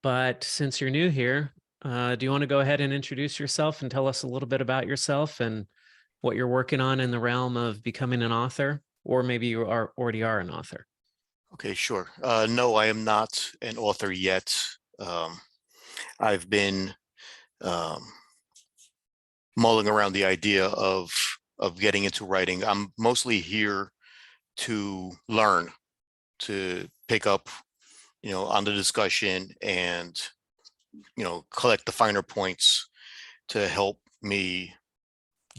But since you're new here, do you want to go ahead and introduce yourself and tell us a little bit about yourself and what you're working on in the realm of becoming an author? Or maybe you already are an author. Okay, sure. No, I am not an author yet. I've been um, mulling around the idea of getting into writing. I'm mostly here to learn, to pick up, on the discussion and, collect the finer points to help me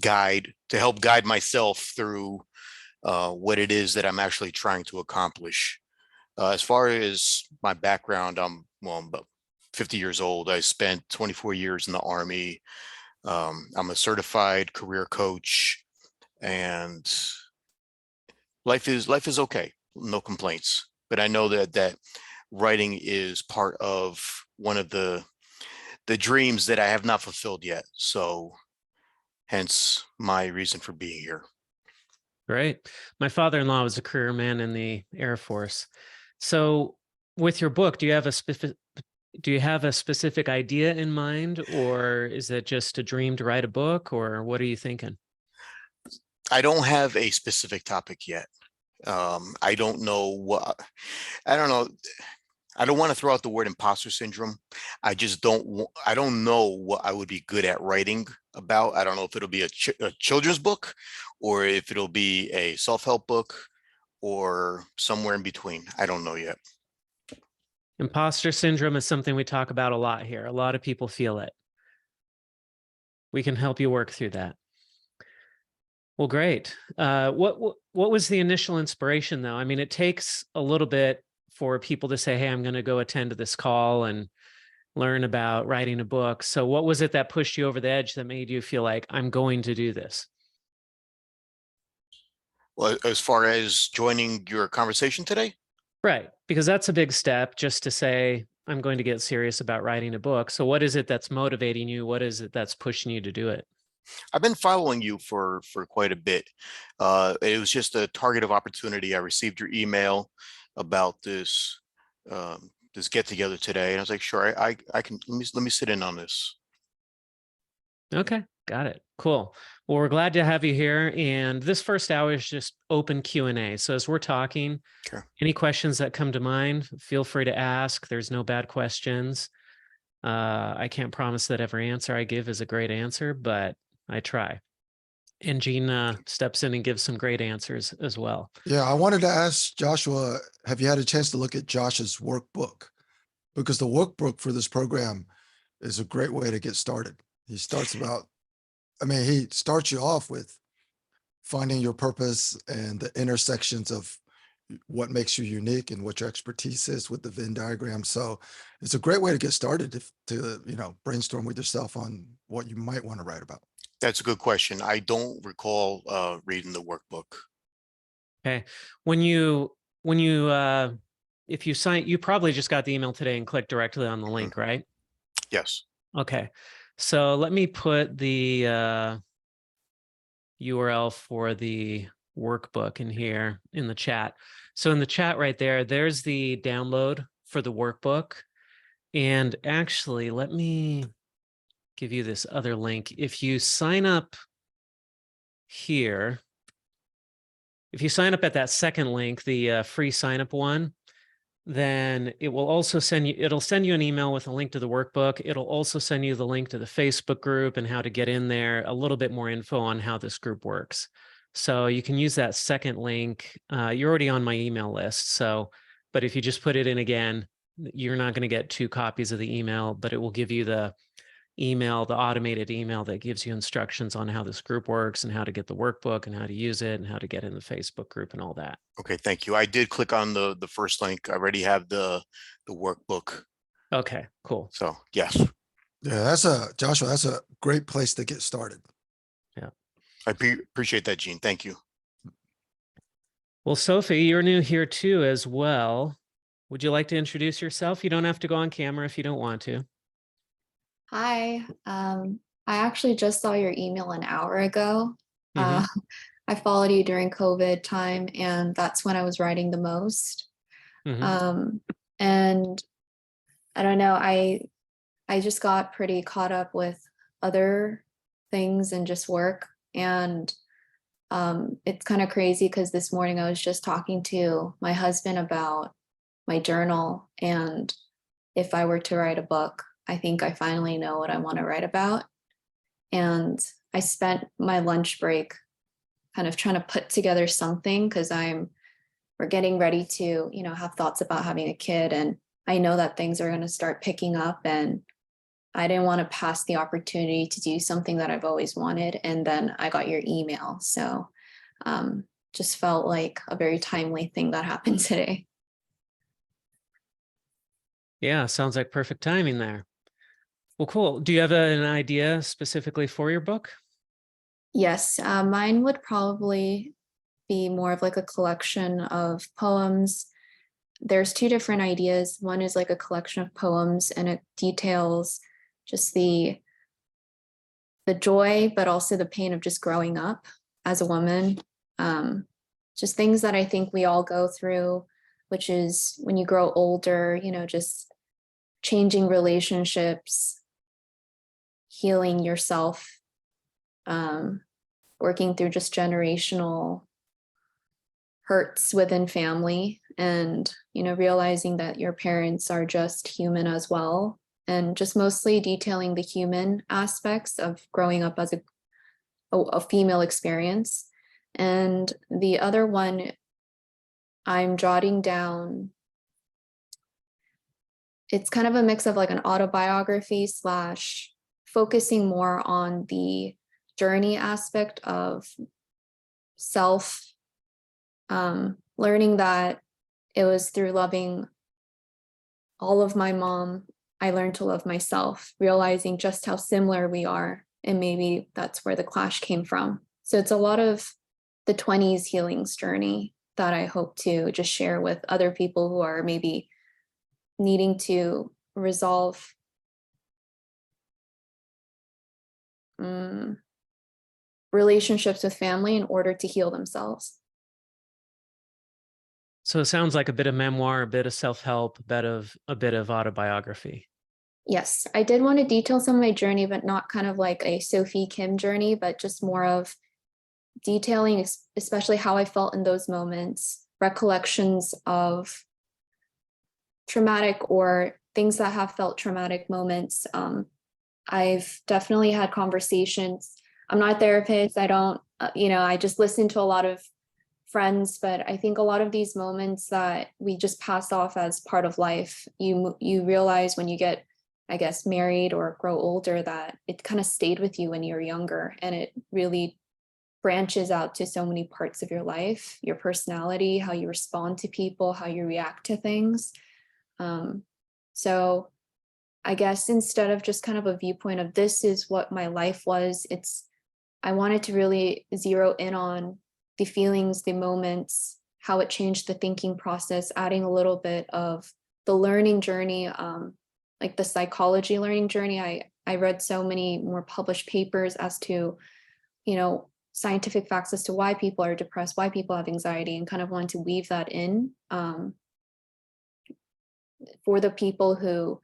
help guide myself through what it is that I'm actually trying to accomplish. As far as my background, I'm about 50 years old. I spent 24 years in the Army. I'm a certified career coach, and life is okay. No complaints. But I know that writing is part of one of the dreams that I have not fulfilled yet. So hence my reason for being here. Great. My father-in-law was a career man in the Air Force. So with your book, do you have a specific idea in mind, or is it just a dream to write a book, or what are you thinking? I don't have a specific topic yet. I don't know what, I don't know. I don't want to throw out the word imposter syndrome. I don't know what I would be good at writing about. I don't know if it'll be a children's book or if it'll be a self-help book or somewhere in between. I don't know yet. Imposter syndrome is something we talk about a lot here. A lot of people feel it. We can help you work through that. Well, great. What was the initial inspiration, though? I mean, it takes a little bit for people to say, hey, I'm going to go attend to this call and learn about writing a book. So what was it that pushed you over the edge that made you feel like I'm going to do this? Well, as far as joining your conversation today, Right. Because that's a big step, just to say, I'm going to get serious about writing a book. So what is it that's motivating you? What is it that's pushing you to do it? I've been following you for quite a bit. It was just a target of opportunity. I received your email about this get together today, and I was like, sure, I can let me sit in on this. Okay, got it. Cool. Well, we're glad to have you here. And this first hour is just open Q&A. So as we're talking, Okay. any questions that come to mind, feel free to ask. There's no bad questions. I can't promise that every answer I give is a great answer, but I try. And Gene steps in and gives some great answers as well. Yeah, I wanted to ask Joshua, have you had a chance to look at Josh's workbook? Because the workbook for this program is a great way to get started. He starts he starts you off with finding your purpose and the intersections of what makes you unique and what your expertise is with the Venn diagram. So it's a great way to get started to brainstorm with yourself on what you might want to write about. That's a good question. I don't recall reading the workbook. Okay. If you sign, you probably just got the email today and clicked directly on the link, right? Yes. Okay. So let me put the URL for the workbook in here in the chat. So in the chat right there, there's the download for the workbook. And actually, let me give you this other link. If you sign up here, if you sign up at that second link, the free sign up one, then it will also it'll send you an email with a link to the workbook. It'll also send you the link to the Facebook group and how to get in there, a little bit more info on how this group works. So you can use that second link. You're already on my email list. But if you just put it in again, you're not going to get 2 copies of the email, but it will give you the automated email that gives you instructions on how this group works and how to get the workbook and how to use it and how to get in the Facebook group and all that. Okay, thank you. I did click on the first link. I already have the workbook. Okay, cool. So yes. Yeah, Joshua, that's a great place to get started. Yeah. I appreciate that, Gene. Thank you. Well, Sophie, you're new here too as well. Would you like to introduce yourself? You don't have to go on camera if you don't want to. Hi, I actually just saw your email an hour ago. I followed you during COVID time, and that's when I was writing the most. And I don't know. I just got pretty caught up with other things and just work. And it's kind of crazy because this morning I was just talking to my husband about my journal. And if I were to write a book, I think I finally know what I want to write about. And I spent my lunch break kind of trying to put together something because we're getting ready to, have thoughts about having a kid. And I know that things are going to start picking up, and I didn't want to pass the opportunity to do something that I've always wanted. And then I got your email. So just felt like a very timely thing that happened today. Yeah, sounds like perfect timing there. Well, cool. Do you have an idea specifically for your book? Yes, mine would probably be more of like a collection of poems. There's two different ideas. One is like a collection of poems, and it details just the joy, but also the pain of just growing up as a woman. Just things that I think we all go through, which is when you grow older, just changing relationships, healing yourself, working through just generational hurts within family, and realizing that your parents are just human as well, and just mostly detailing the human aspects of growing up as a female experience. And the other one, I'm jotting down, it's kind of a mix of like an autobiography / focusing more on the journey aspect of self, learning that it was through loving all of my mom, I learned to love myself, realizing just how similar we are. And maybe that's where the clash came from. So it's a lot of the 20s healings journey that I hope to just share with other people who are maybe needing to resolve relationships with family in order to heal themselves. So it sounds like a bit of memoir, a bit of self-help, a bit of autobiography. Yes, I did want to detail some of my journey, but not kind of like a Sophie Kim journey, but just more of detailing, especially how I felt in those moments, recollections of traumatic or things that have felt traumatic moments. I've definitely had conversations. I'm not a therapist. I don't, I just listen to a lot of friends, but I think a lot of these moments that we just pass off as part of life, you realize when you get, I guess, married or grow older, that it kind of stayed with you when you were younger, and it really branches out to so many parts of your life, your personality, how you respond to people, how you react to things. So I guess instead of just kind of a viewpoint of this is what my life was, I wanted to really zero in on the feelings, the moments, how it changed the thinking process, adding a little bit of the learning journey, like the psychology learning journey. I read so many more published papers as to, scientific facts as to why people are depressed, why people have anxiety, and kind of wanted to weave that in for the people who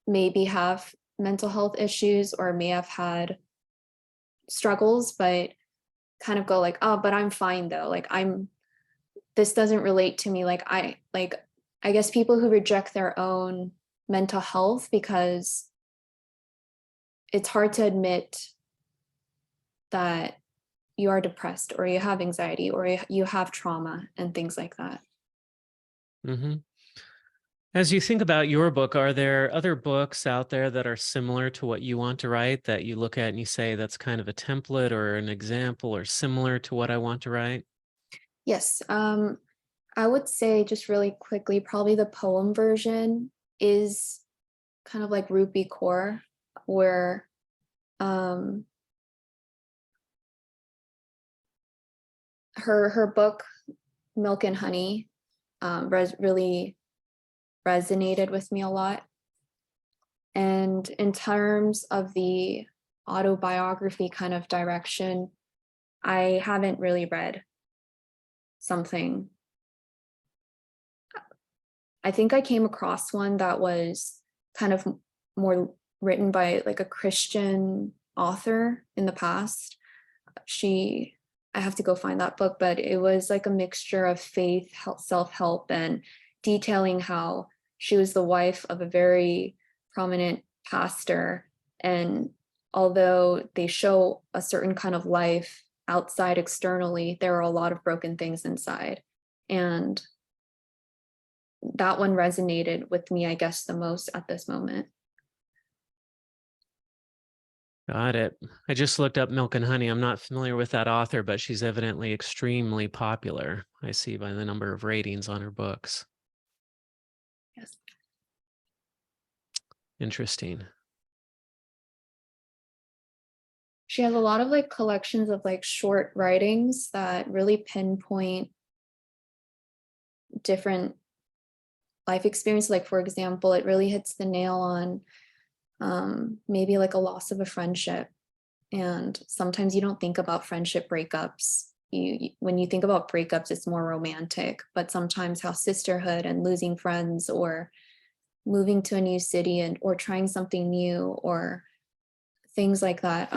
maybe have mental health issues or may have had struggles, but kind of go like, oh, but I'm fine though. Like this doesn't relate to me. I guess people who reject their own mental health because it's hard to admit that you are depressed or you have anxiety or you have trauma and things like that. Mm-hmm. As you think about your book, are there other books out there that are similar to what you want to write that you look at and you say that's kind of a template or an example or similar to what I want to write? Yes. I would say just really quickly, probably the poem version is kind of like Rupi Kaur, where her book Milk and Honey really resonated with me a lot. And in terms of the autobiography kind of direction, I haven't really read something. I think I came across one that was kind of more written by like a Christian author in the past. I have to go find that book, but it was like a mixture of faith, self-help, and detailing how she was the wife of a very prominent pastor. And although they show a certain kind of life outside externally, there are a lot of broken things inside. And that one resonated with me, I guess, the most at this moment. Got it. I just looked up Milk and Honey. I'm not familiar with that author, but she's evidently extremely popular. I see by the number of ratings on her books. Yes. Interesting. She has a lot of like collections of like short writings that really pinpoint different life experiences. Like, for example, it really hits the nail on maybe like a loss of a friendship. And sometimes you don't think about friendship breakups. When you think about breakups, it's more romantic, but sometimes how sisterhood and losing friends or moving to a new city or trying something new or things like that.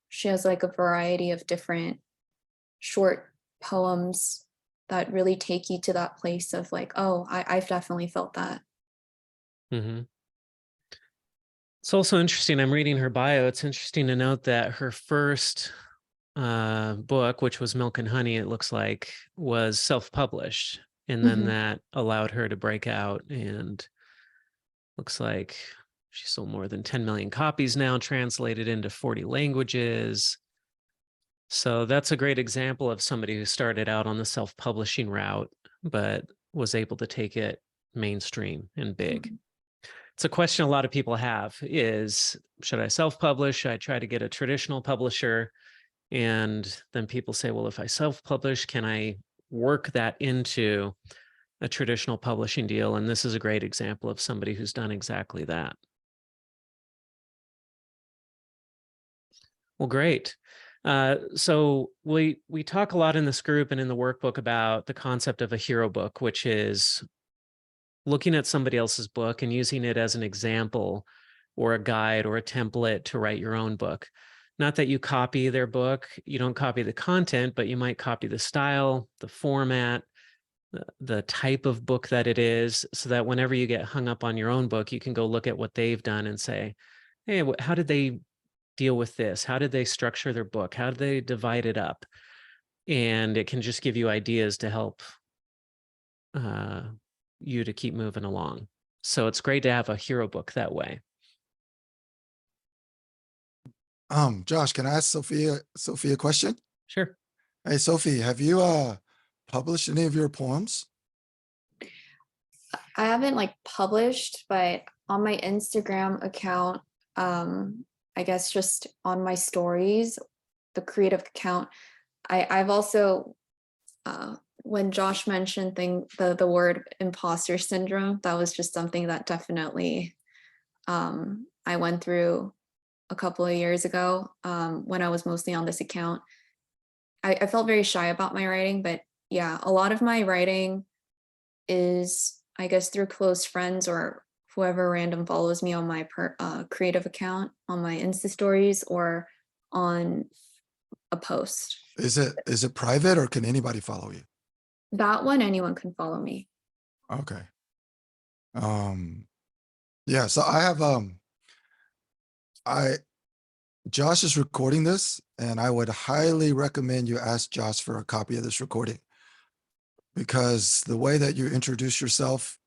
She has like a variety of different short poems that really take you to that place of like, oh, I've definitely felt that. Mm-hmm. It's also interesting. I'm reading her bio. It's interesting to note that her first book, which was Milk and Honey, it looks like, was self-published. And then that allowed her to break out, and looks like she sold more than 10 million copies now, translated into 40 languages. So that's a great example of somebody who started out on the self-publishing route, but was able to take it mainstream and big. It's a question a lot of people have is, should I self-publish? Should I try to get a traditional publisher? And then people say, well, if I self-publish, can I work that into a traditional publishing deal? And this is a great example of somebody who's done exactly that. Well, great. So we talk a lot in this group and in the workbook about the concept of a hero book, which is looking at somebody else's book and using it as an example or a guide or a template to write your own book. Not that you copy their book, you don't copy the content, but you might copy the style, the format, the type of book that it is, so that whenever you get hung up on your own book, you can go look at what they've done and say, hey, how did they deal with this? How did they structure their book? How did they divide it up? And it can just give you ideas to help you to keep moving along. So it's great to have a hero book that way. Josh, can I ask Sophie a question? Sure. Hey, Sophie, have you published any of your poems? I haven't like published, but on my Instagram account, I guess just on my stories, the creative account, I've also, when Josh mentioned the word imposter syndrome, that was just something that definitely I went through a couple of years ago when I was mostly on this account. I felt very shy about my writing, but yeah, a lot of my writing is, I guess, through close friends or whoever random follows me on my creative account, on my Insta stories, or on a post. Is it private, or can anybody follow you? That one, anyone can follow me. Okay. Yeah, so I have Josh is recording this, and I would highly recommend you ask Josh for a copy of this recording, because the way that you introduce yourself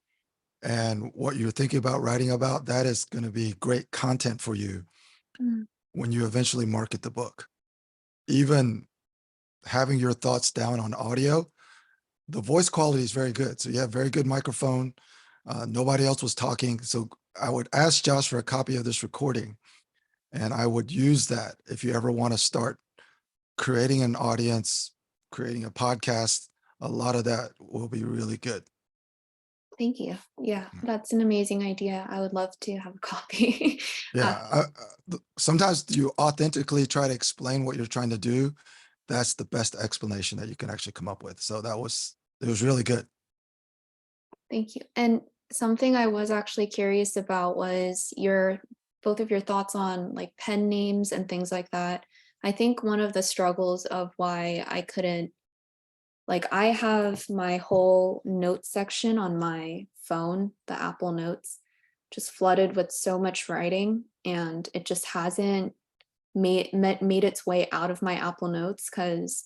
and what you're thinking about writing about, that is going to be great content for you when you eventually market the book. Even having your thoughts down on audio, the voice quality is very good. So you have very good microphone. Nobody else was talking. So I would ask Josh for a copy of this recording, and I would use that if you ever want to start creating an audience, creating a podcast. A lot of that will be really good. Thank you. Yeah, that's an amazing idea. I would love to have a copy. Yeah. Sometimes you authentically try to explain what you're trying to do. That's the best explanation that you can actually come up with. So it was really good. Thank you. And something I was actually curious about was both of your thoughts on like pen names and things like that. I think one of the struggles of why I couldn't, like, I have my whole notes section on my phone, the Apple Notes, just flooded with so much writing, and it just hasn't made its way out of my Apple Notes because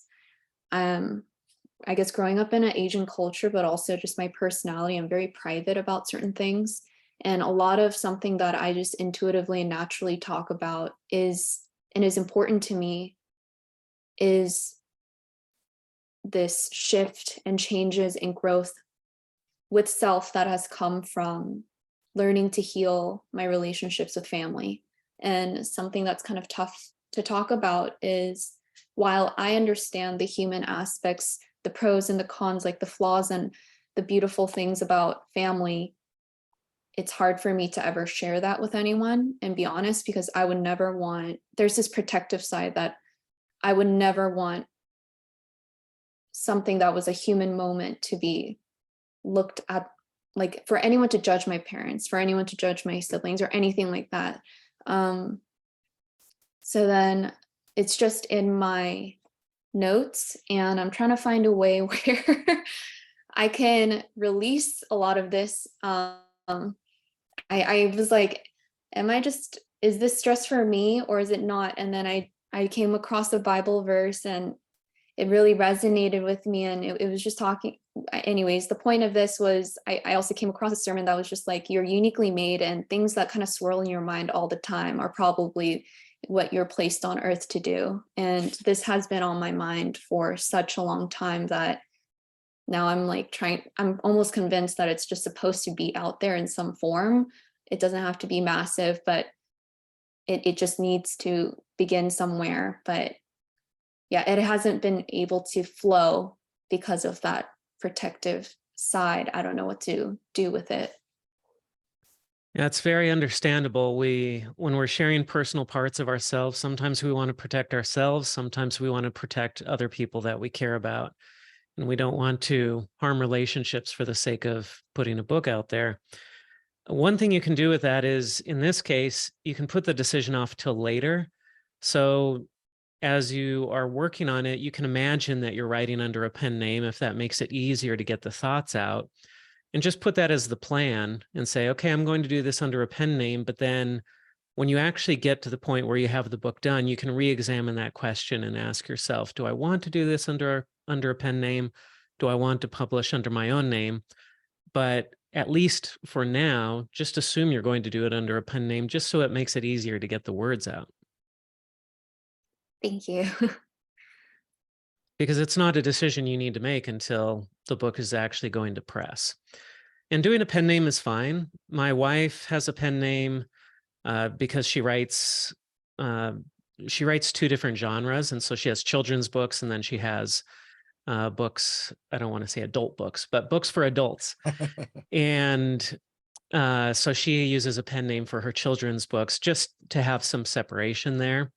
I guess growing up in an Asian culture, but also just my personality, I'm very private about certain things. And a lot of something that I just intuitively and naturally talk about is important to me is this shift and changes and growth with self that has come from learning to heal my relationships with family. And something that's kind of tough to talk about is, while I understand the human aspects, the pros and the cons, like the flaws and the beautiful things about family, it's hard for me to ever share that with anyone and be honest, because I would never want, there's this protective side that I would never want something that was a human moment to be looked at, like for anyone to judge my parents, for anyone to judge my siblings or anything like that. So then it's just in my notes, and I'm trying to find a way where I can release a lot of this. I was like, is this stress for me or is it not? And then I came across a Bible verse and it really resonated with me, and it was just talking. Anyways, the point of this was I also came across a sermon that was just like, you're uniquely made, and things that kind of swirl in your mind all the time are probably what you're placed on earth to do. And this has been on my mind for such a long time that now I'm almost convinced that it's just supposed to be out there in some form. It doesn't have to be massive, but it just needs to begin somewhere. But yeah, it hasn't been able to flow because of that protective side. I don't know what to do with it. Yeah, it's very understandable. When we're sharing personal parts of ourselves, sometimes we want to protect ourselves. Sometimes we want to protect other people that we care about. And we don't want to harm relationships for the sake of putting a book out there. One thing you can do with that is, in this case, you can put the decision off till later. So as you are working on it, you can imagine that you're writing under a pen name if that makes it easier to get the thoughts out. And just put that as the plan and say, okay, I'm going to do this under a pen name. But then when you actually get to the point where you have the book done, you can re-examine that question and ask yourself, do I want to do this under a pen name? Do I want to publish under my own name? But at least for now, just assume you're going to do it under a pen name, just so it makes it easier to get the words out. Thank you. Because it's not a decision you need to make until the book is actually going to press. And doing a pen name is fine. My wife has a pen name because she writes two different genres. And so she has children's books, and then she has books, I don't want to say adult books, but books for adults. And so she uses a pen name for her children's books just to have some separation there.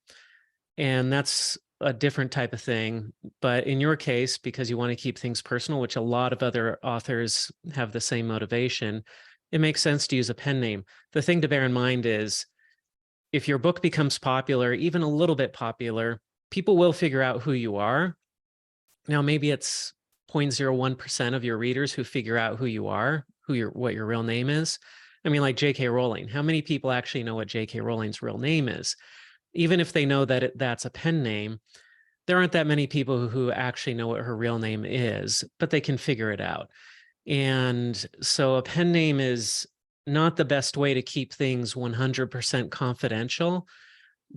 And that's a different type of thing. But in your case, because you want to keep things personal, which a lot of other authors have the same motivation, it makes sense to use a pen name. The thing to bear in mind is, if your book becomes popular, even a little bit popular, people will figure out who you are. Now, maybe it's 0.01% of your readers who figure out who you are, what your real name is. I mean, like J.K. Rowling. How many people actually know what J.K. Rowling's real name is? Even if they know that that's a pen name, there aren't that many people who actually know what her real name is, but they can figure it out. And so a pen name is not the best way to keep things 100% confidential,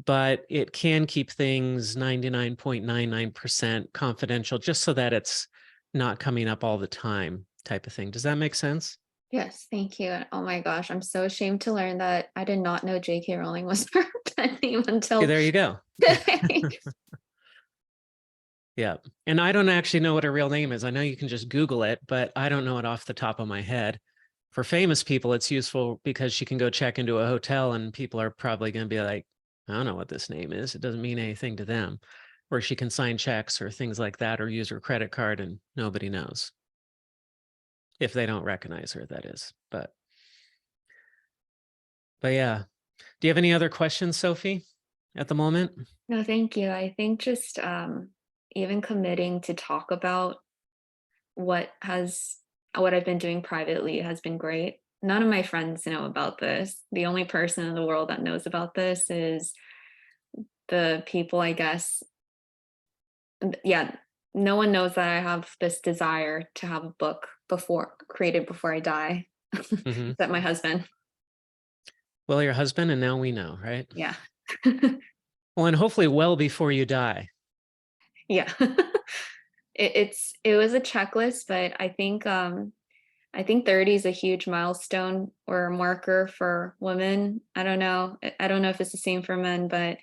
but it can keep things 99.99% confidential, just so that it's not coming up all the time, type of thing. Does that make sense? Yes, thank you. Oh my gosh, I'm so ashamed to learn that I did not know J.K. Rowling was her pen name until Okay, there you go. today. Yeah. And I don't actually know what her real name is. I know you can just Google it, but I don't know it off the top of my head. For famous people, it's useful because she can go check into a hotel and people are probably going to be like, I don't know what this name is. It doesn't mean anything to them. Or she can sign checks or things like that, or use her credit card and nobody knows. If they don't recognize her, that is. But But yeah, do you have any other questions, Sophie, at the moment? No, thank you. I think just even committing to talk about what I've been doing privately has been great. None of my friends know about this. The only person in the world that knows about this is the people, I guess. Yeah, no one knows that I have this desire to have a book created before I die, Mhm. except my husband. Well, your husband, and now we know, right? Yeah. Well, and hopefully well before you die. Yeah. It was a checklist, but I think 30 is a huge milestone or marker for women. I don't know. I don't know if it's the same for men, but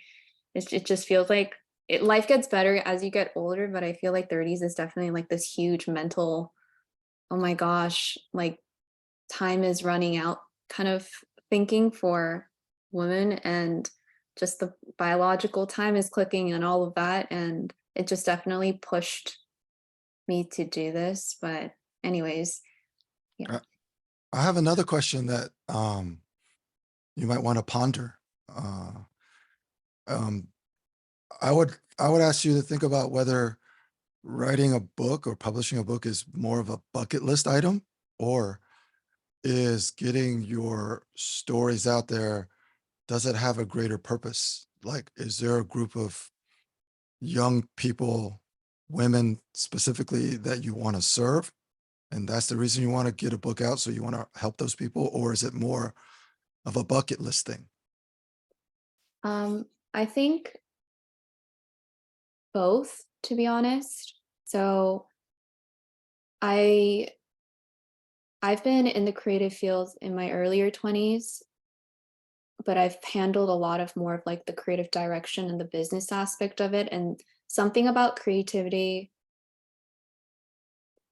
it just feels like life gets better as you get older, but I feel like 30s is definitely like this huge mental, oh my gosh, like time is running out kind of thinking for women, and just the biological time is clicking and all of that. And it just definitely pushed me to do this. But anyways, yeah. I have another question that you might want to ponder. Um, I would ask you to think about whether writing a book or publishing a book is more of a bucket list item, or is getting your stories out there, does it have a greater purpose? Like, is there a group of young people, women specifically, that you want to serve? And that's the reason you want to get a book out, so you want to help those people? Or is it more of a bucket list thing? I think both, to be honest. So I've been in the creative fields in my earlier 20s, but I've handled a lot of more of like the creative direction and the business aspect of it. And something about creativity,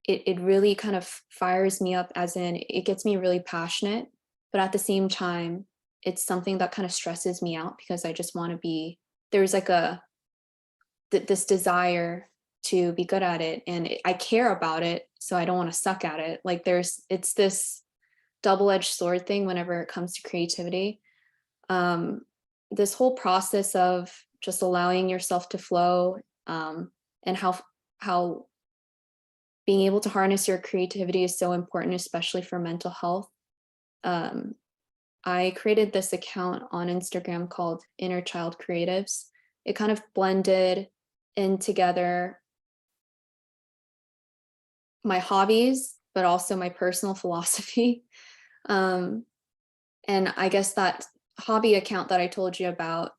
it really kind of fires me up, as in it gets me really passionate, but at the same time, it's something that kind of stresses me out because I just want to there's like this desire to be good at it, and I care about it, so I don't want to suck at it. Like it's this double-edged sword thing whenever it comes to creativity. This whole process of just allowing yourself to flow, and how being able to harness your creativity is so important, especially for mental health. I created this account on Instagram called Inner Child Creatives. It kind of blended in together my hobbies, but also my personal philosophy. And I guess that hobby account that I told you about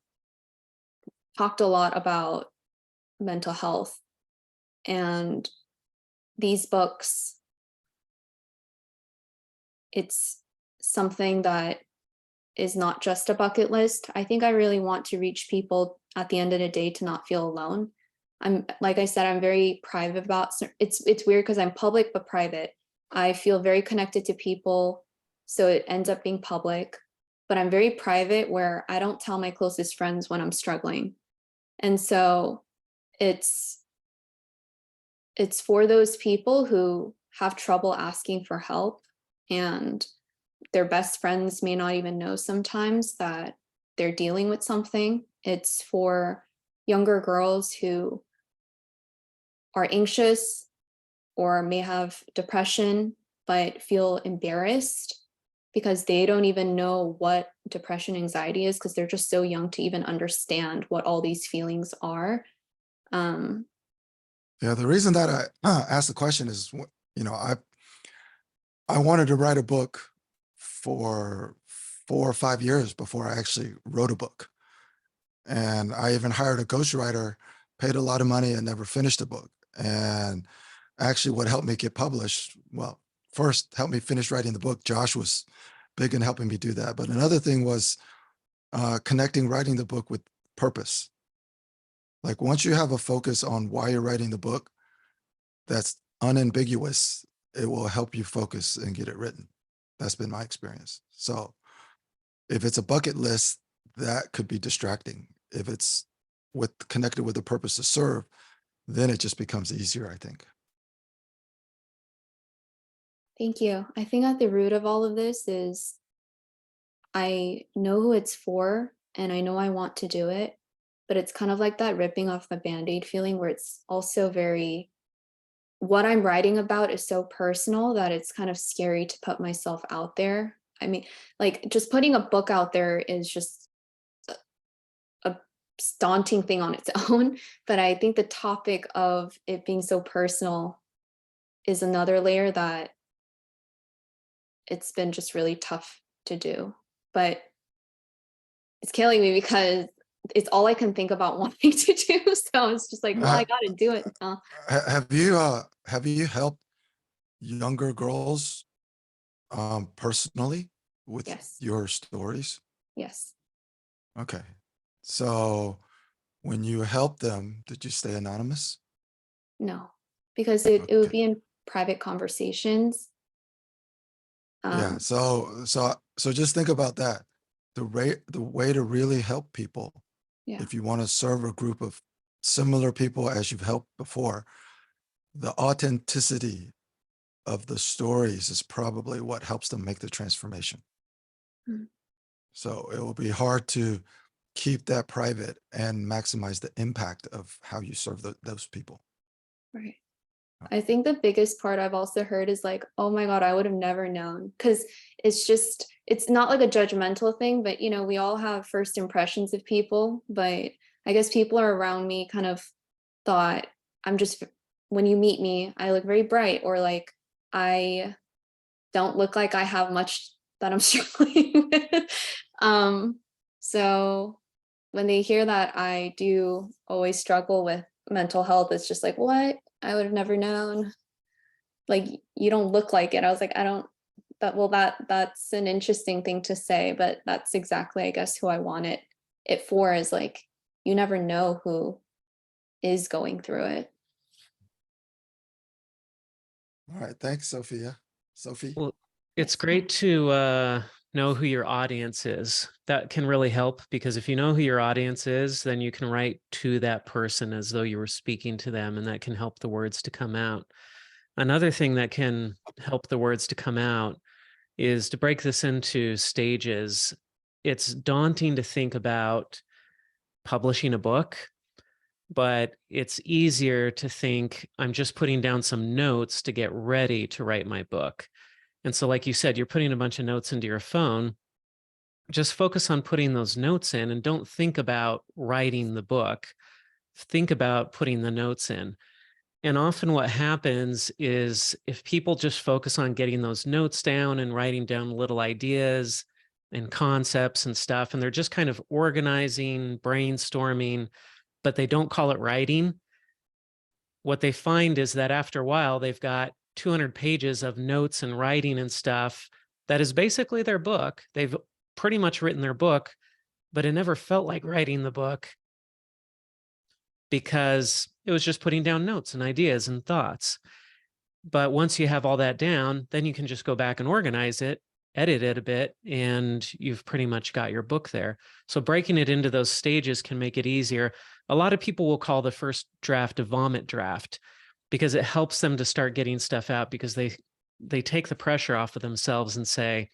talked a lot about mental health. And these books, it's something that is not just a bucket list. I think I really want to reach people at the end of the day to not feel alone. Like I said, I'm very private about it's weird because I'm public but private. I feel very connected to people, so it ends up being public, but I'm very private where I don't tell my closest friends when I'm struggling. And so it's for those people who have trouble asking for help, and their best friends may not even know sometimes that they're dealing with something. It's for younger girls who are anxious or may have depression, but feel embarrassed because they don't even know what depression, anxiety is, because they're just so young to even understand what all these feelings are. Yeah, the reason that I asked the question is, I wanted to write a book for 4 or 5 years before I actually wrote a book. And I even hired a ghostwriter, paid a lot of money, and never finished a book. And actually what helped me get published, well, first helped me finish writing the book. Josh was big in helping me do that. But another thing was connecting writing the book with purpose. Like, once you have a focus on why you're writing the book that's unambiguous, it will help you focus and get it written. That's been my experience. So if it's a bucket list, that could be distracting. If it's connected with a purpose to serve, then it just becomes easier, I think. Thank you. I think at the root of all of this is I know who it's for and I know I want to do it, but it's kind of like that ripping off the Band-Aid feeling where it's also very, what I'm writing about is so personal that it's kind of scary to put myself out there. I mean, like just putting a book out there is just a daunting thing on its own, but I think the topic of it being so personal is another layer that it's been just really tough to do. But it's killing me because it's all I can think about wanting to do. So it's just like, well, I gotta do it now. Have you helped younger girls personally with Yes. your stories? Yes. Okay. So when you help them, did you stay anonymous? No, because it would Okay. be in private conversations. Yeah. So just think about that. The way to really help people, Yeah. if you want to serve a group of similar people as you've helped before, the authenticity of the stories is probably what helps them make the transformation. Mm. So it will be hard to keep that private and maximize the impact of how you serve those people. Right. I think the biggest part I've also heard is like, oh my God, I would have never known. Cause it's not like a judgmental thing, but we all have first impressions of people, but I guess people around me kind of thought when you meet me, I look very bright, or like, I don't look like I have much that I'm struggling with. So when they hear that I do always struggle with mental health, it's just like, what? I would have never known. Like, you don't look like it. I was like, I don't, that's an interesting thing to say, but that's exactly, I guess, who I want it for, is like, you never know who is going through it. All right. Thanks, Sophia. Sophie. Well, it's Yes. great to know who your audience is. That can really help, because if you know who your audience is, then you can write to that person as though you were speaking to them, and that can help the words to come out. Another thing that can help the words to come out is to break this into stages. It's daunting to think about publishing a book, but it's easier to think, I'm just putting down some notes to get ready to write my book. And so, like you said, you're putting a bunch of notes into your phone. Just focus on putting those notes in and don't think about writing the book. Think about putting the notes in. And often what happens is, if people just focus on getting those notes down and writing down little ideas and concepts and stuff, and they're just kind of organizing, brainstorming, but they don't call it writing, what they find is that after a while, they've got 200 pages of notes and writing and stuff that is basically their book. They've pretty much written their book, but it never felt like writing the book, because it was just putting down notes and ideas and thoughts. But once you have all that down, then you can just go back and organize it, edit it a bit, and you've pretty much got your book there. So breaking it into those stages can make it easier. A lot of people will call the first draft a vomit draft, because it helps them to start getting stuff out, because they take the pressure off of themselves and say,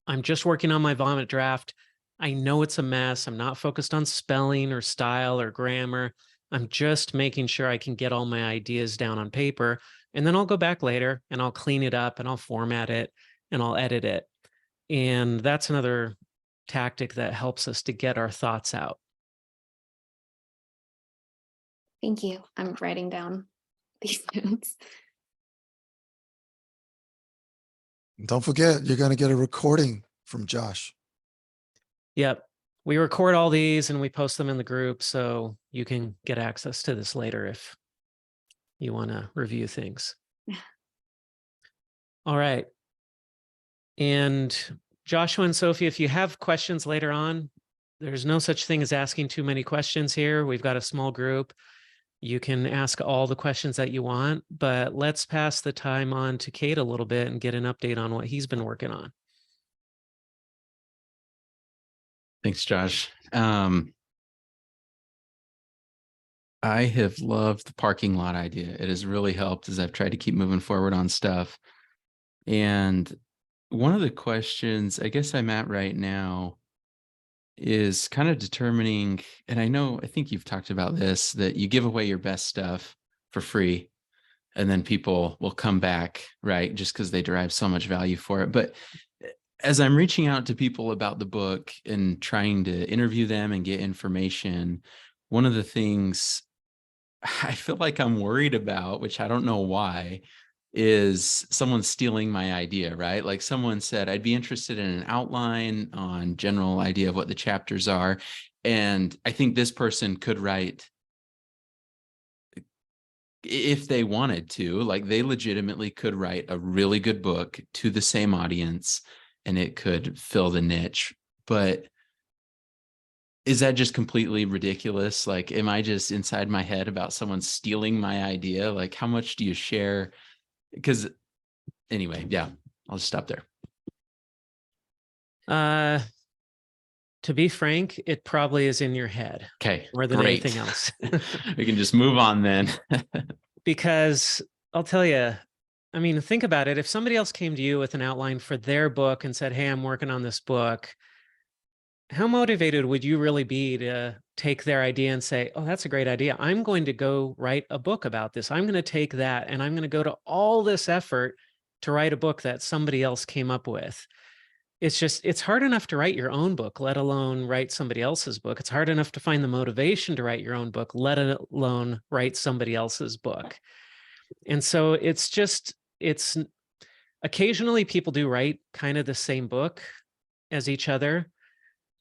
I'm just working on my vomit draft. I know it's a mess. I'm not focused on spelling or style or grammar. I'm just making sure I can get all my ideas down on paper. And then I'll go back later and I'll clean it up and I'll format it and I'll edit it. And that's another tactic that helps us to get our thoughts out. Thank you. I'm writing down these notes. Don't forget, you're going to get a recording from Josh. Yep. We record all these and we post them in the group, so you can get access to this later if you want to review things. All right. And Joshua and Sophie, if you have questions later on, there's no such thing as asking too many questions here. We've got a small group. You can ask all the questions that you want, but let's pass the time on to Kate a little bit and get an update on what he's been working on. Thanks, Josh. I have loved the parking lot idea. It has really helped as I've tried to keep moving forward on stuff. And one of the questions I guess I'm at right now is kind of determining, and I think you've talked about this, that you give away your best stuff for free, and then people will come back, right? Just because they derive so much value for it. But as I'm reaching out to people about the book and trying to interview them and get information, one of the things I feel like I'm worried about, which I don't know why, is someone stealing my idea, right? Like someone said, I'd be interested in an outline on general idea of what the chapters are. And I think this person could write, if they wanted to, like they legitimately could write a really good book to the same audience and it could fill the niche. But is that just completely ridiculous? Like, am I just inside my head about someone stealing my idea? Like, how much do you share? Because anyway, yeah, I'll just stop there. To be frank, it probably is in your head. Okay, more than great. anything else. We can just move on then. Because I'll tell you, I mean, think about it. If somebody else came to you with an outline for their book and said, hey, I'm working on this book, how motivated would you really be to take their idea and say, oh, that's a great idea. I'm going to go write a book about this. I'm going to take that and I'm going to go to all this effort to write a book that somebody else came up with. It's hard enough to write your own book, let alone write somebody else's book. It's hard enough to find the motivation to write your own book, let alone write somebody else's book. And so it's occasionally people do write kind of the same book as each other,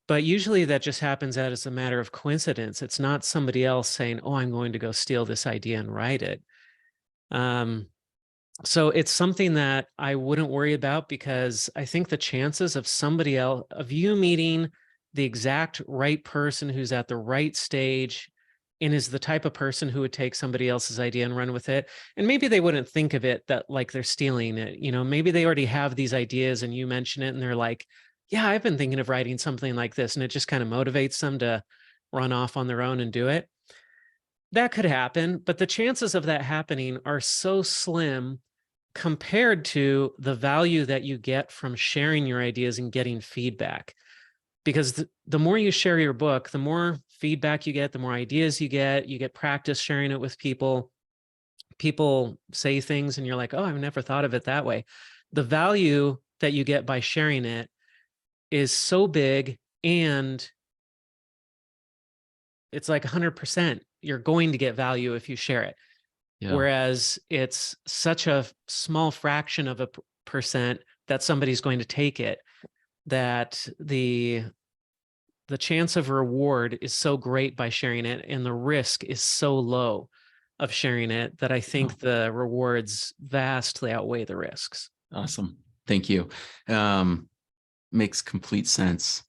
but usually that just happens as a matter of coincidence. It's not somebody else saying, oh, I'm going to go steal this idea and write it. So it's something that I wouldn't worry about, because I think the chances of somebody else, of you meeting the exact right person who's at the right stage and is the type of person who would take somebody else's idea and run with it. And maybe they wouldn't think of it that like they're stealing it. You know, maybe they already have these ideas and you mention it and they're like, yeah, I've been thinking of writing something like this. And it just kind of motivates them to run off on their own and do it. That could happen, but the chances of that happening are so slim compared to the value that you get from sharing your ideas and getting feedback. Because the more you share your book, the more feedback you get, the more ideas you get practice sharing it with people. People say things and you're like, oh, I've never thought of it that way. The value that you get by sharing it is so big, and it's like 100%. You're going to get value if you share it. Yeah. Whereas it's such a small fraction of a percent that somebody's going to take it, that the chance of reward is so great by sharing it, and the risk is so low of sharing it, that I think the rewards vastly outweigh the risks. Awesome. Thank you. Makes complete sense.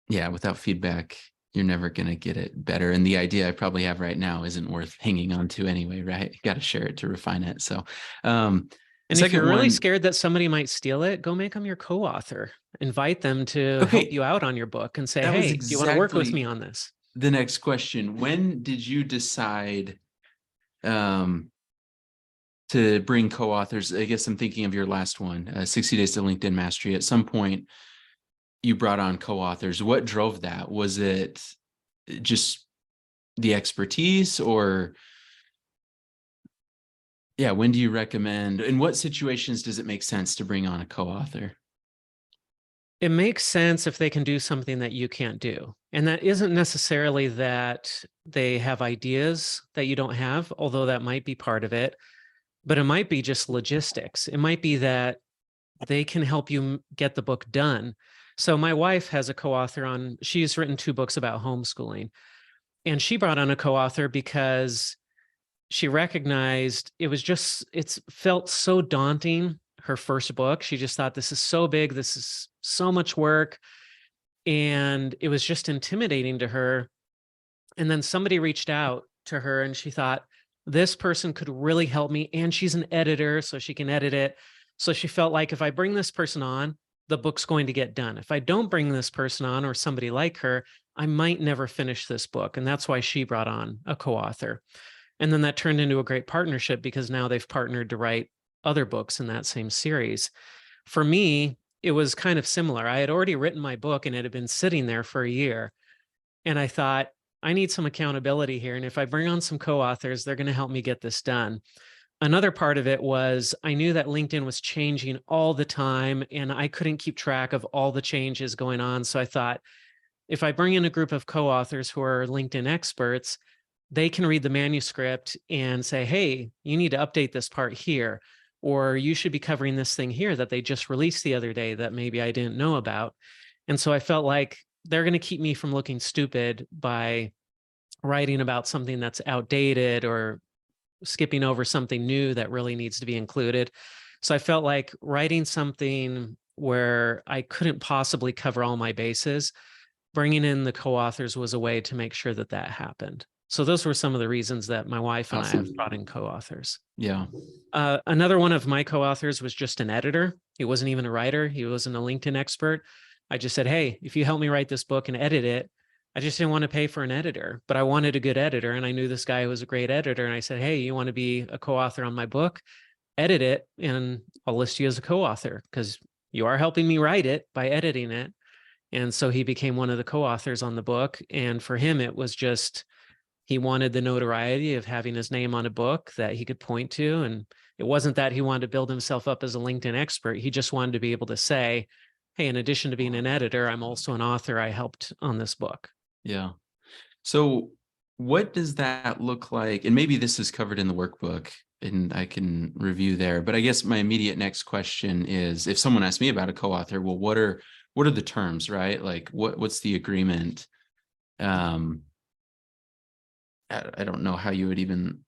Yeah, without feedback, you're never going to get it better. And the idea I probably have right now isn't worth hanging on to anyway, right? You got to share it to refine it. So, and if you're really scared that somebody might steal it, go make them your co-author. Invite them to help you out on your book and say, hey, do you want to work with me on this? The next question: when did you decide to bring co-authors? I guess I'm thinking of your last one, 60 Days to LinkedIn Mastery. At some point, you brought on co-authors. What drove that? Was it just the expertise, or when do you recommend, in what situations does it make sense to bring on a co-author? It makes sense if they can do something that you can't do. And that isn't necessarily that they have ideas that you don't have, although that might be part of it, but it might be just logistics. It might be that they can help you get the book done. So my wife has a co-author on, she's written 2 books about homeschooling, and she brought on a co-author because she recognized it felt so daunting, her first book. She just thought, this is so big, this is so much work, and it was just intimidating to her. And then somebody reached out to her and she thought, this person could really help me, and she's an editor, so she can edit it. So she felt like, if I bring this person on, the book's going to get done. If I don't bring this person on, or somebody like her, I might never finish this book. And that's why she brought on a co-author. And then that turned into a great partnership, because now they've partnered to write other books in that same series. For me, it was kind of similar. I had already written my book and it had been sitting there for a year. And I thought, I need some accountability here. And if I bring on some co-authors, they're going to help me get this done. Another part of it was I knew that LinkedIn was changing all the time and I couldn't keep track of all the changes going on. So I thought, if I bring in a group of co-authors who are LinkedIn experts, they can read the manuscript and say, hey, you need to update this part here, or you should be covering this thing here that they just released the other day that maybe I didn't know about. And so I felt like they're going to keep me from looking stupid by writing about something that's outdated or skipping over something new that really needs to be included. So I felt like writing something where I couldn't possibly cover all my bases, bringing in the co-authors was a way to make sure that that happened. So those were some of the reasons that my wife and I have brought in co-authors. Yeah. Another one of my co-authors was just an editor. He wasn't even a writer. He wasn't a LinkedIn expert. I just said, hey, if you help me write this book and edit it, I just didn't want to pay for an editor, but I wanted a good editor. And I knew this guy who was a great editor. And I said, hey, you want to be a co-author on my book? Edit it and I'll list you as a co-author because you are helping me write it by editing it. And so he became one of the co-authors on the book. And for him, it was just, he wanted the notoriety of having his name on a book that he could point to. And it wasn't that he wanted to build himself up as a LinkedIn expert. He just wanted to be able to say, hey, in addition to being an editor, I'm also an author. I helped on this book. Yeah. So what does that look like? And maybe this is covered in the workbook and I can review there. But I guess my immediate next question is, if someone asks me about a co-author, well, what are the terms, right? Like what's the agreement? I don't know how you would even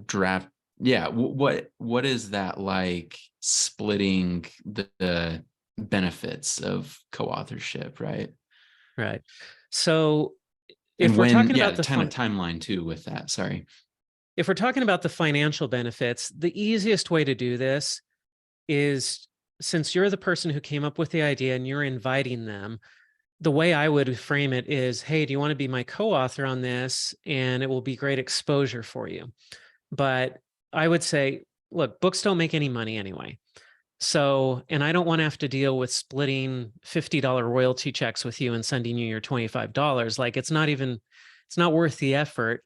draft. Yeah. What is that like, splitting the benefits of co-authorship, right? Right. So if And we're when, talking yeah, about the kind of timeline too with that, sorry. if we're talking about the financial benefits, the easiest way to do this is, since you're the person who came up with the idea and you're inviting them, the way I would frame it is, hey, do you want to be my co-author on this? And it will be great exposure for you. But I would say, look, books don't make any money anyway. So, and I don't want to have to deal with splitting $50 royalty checks with you and sending you your $25. Like it's not worth the effort.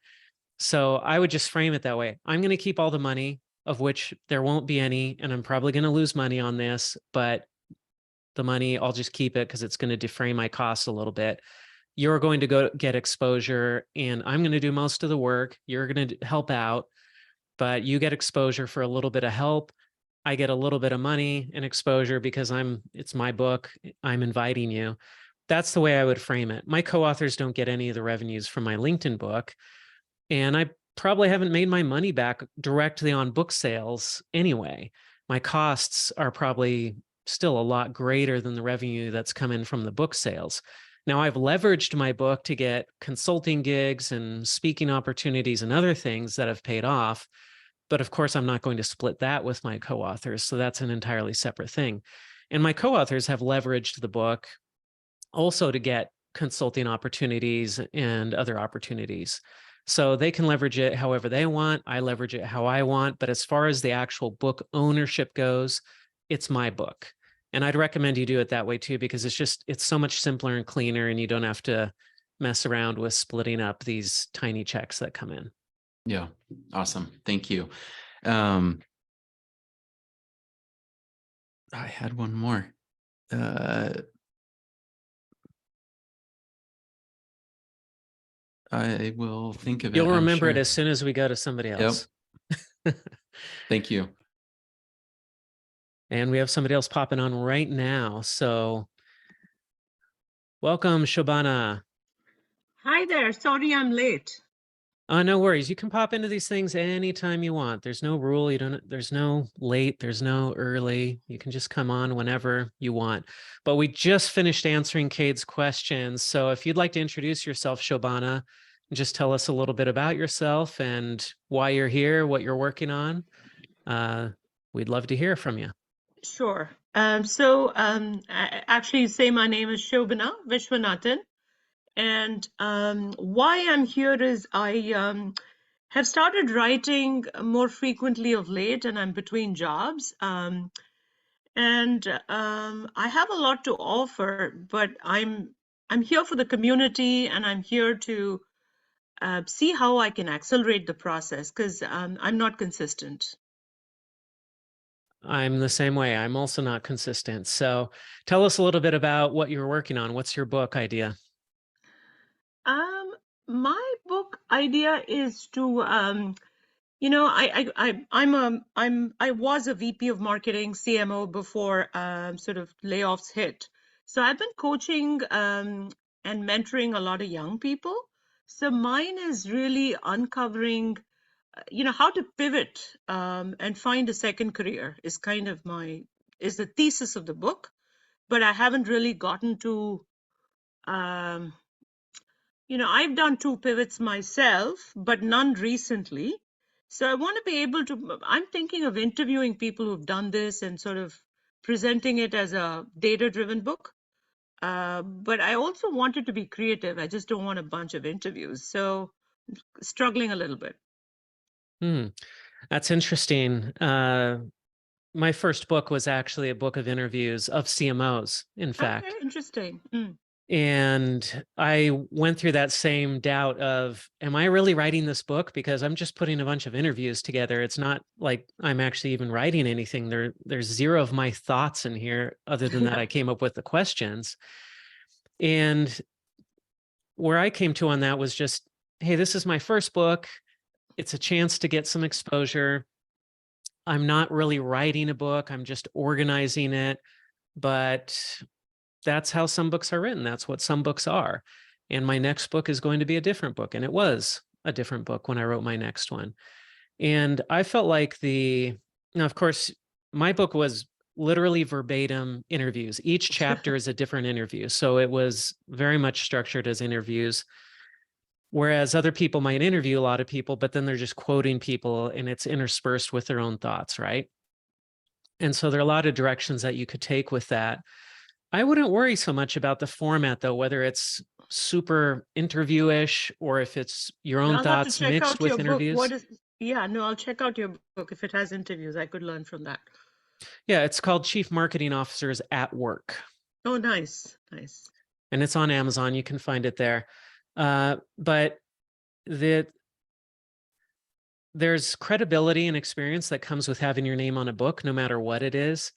So I would just frame it that way. I'm going to keep all the money, of which there won't be any, and I'm probably going to lose money on this, but the money, I'll just keep it because it's going to defray my costs a little bit. You're going to go get exposure and I'm going to do most of the work. You're going to help out, but you get exposure for a little bit of help. I get a little bit of money and exposure because it's my book. I'm inviting you. That's the way I would frame it. My co-authors don't get any of the revenues from my LinkedIn book. And I probably haven't made my money back directly on book sales anyway. My costs are probably still a lot greater than the revenue that's come in from the book sales. Now I've leveraged my book to get consulting gigs and speaking opportunities and other things that have paid off. But of course, I'm not going to split that with my co-authors. So that's an entirely separate thing. And my co-authors have leveraged the book also to get consulting opportunities and other opportunities. So they can leverage it however they want. I leverage it how I want. But as far as the actual book ownership goes, it's my book. And I'd recommend you do it that way too, because it's so much simpler and cleaner and you don't have to mess around with splitting up these tiny checks that come in. Yeah. Awesome. Thank you. I had one more. I will think of it. You'll remember it sure. as soon as we go to somebody else. Yep. Thank you. And we have somebody else popping on right now. So welcome, Shobana. Hi there. Sorry I'm late. No worries. You can pop into these things anytime you want. There's no rule. There's no late, there's no early. You can just come on whenever you want. But we just finished answering Cade's questions. So if you'd like to introduce yourself, Shobana, and just tell us a little bit about yourself and why you're here, what you're working on. We'd love to hear from you. Sure. I actually say my name is Shobana Vishwanathan. And why I'm here is I have started writing more frequently of late, and I'm between jobs. And I have a lot to offer, but I'm here for the community, and I'm here to see how I can accelerate the process, because I'm not consistent. I'm the same way. I'm also not consistent. So tell us a little bit about what you're working on. What's your book idea? My book idea is to I was a VP of marketing, CMO, before sort of layoffs hit. So I've been coaching and mentoring a lot of young people. So mine is really uncovering, how to pivot and find a second career is kind of is the thesis of the book. But I haven't really gotten to, I've done 2 pivots myself, but none recently. So I want to be able to, I'm thinking of interviewing people who've done this and sort of presenting it as a data-driven book. But I also want it to be creative. I just don't want a bunch of interviews. So struggling a little bit. That's interesting. My first book was actually a book of interviews of CMOs, in fact. Okay, interesting. And I went through that same doubt of, am I really writing this book? Because I'm just putting a bunch of interviews together. It's not like I'm actually even writing anything. There's zero of my thoughts in here, other than that I came up with the questions. And where I came to on that was just, hey, this is my first book. It's a chance to get some exposure. I'm not really writing a book. I'm just organizing it. But that's how some books are written. That's what some books are. And my next book is going to be a different book. And it was a different book when I wrote my next one. And I felt like now, of course, my book was literally verbatim interviews. Each chapter is a different interview. So it was very much structured as interviews. Whereas other people might interview a lot of people, but then they're just quoting people and it's interspersed with their own thoughts, right? And so there are a lot of directions that you could take with that. I wouldn't worry so much about the format, though, whether it's super interview-ish or if it's your own thoughts mixed with interviews. I'll check out your book. If it has interviews, I could learn from that. Yeah, it's called Chief Marketing Officers at Work. Oh, nice. Nice. And it's on Amazon. You can find it there. But there's credibility and experience that comes with having your name on a book, no matter what it is.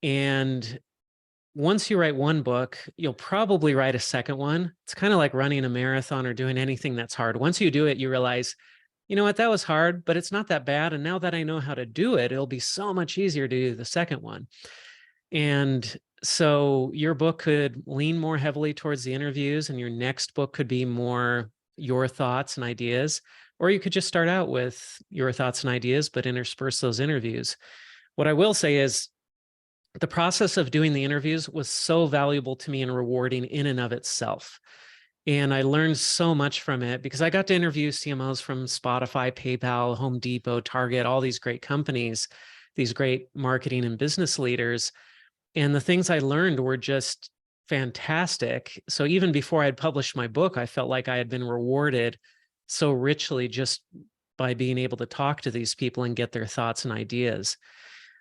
And once you write one book, you'll probably write a second one. It's kind of like running a marathon or doing anything that's hard. Once you do it, you realize, you know what, that was hard, but it's not that bad. And now that I know how to do it, it'll be so much easier to do the second one. And so your book could lean more heavily towards the interviews, and your next book could be more your thoughts and ideas. Or you could just start out with your thoughts and ideas, but intersperse those interviews. What I will say is the process of doing the interviews was so valuable to me and rewarding in and of itself. And I learned so much from it because I got to interview CMOs from Spotify, PayPal, Home Depot, Target, all these great companies, these great marketing and business leaders. And the things I learned were just fantastic. So even before I'd published my book, I felt like I had been rewarded so richly just by being able to talk to these people and get their thoughts and ideas.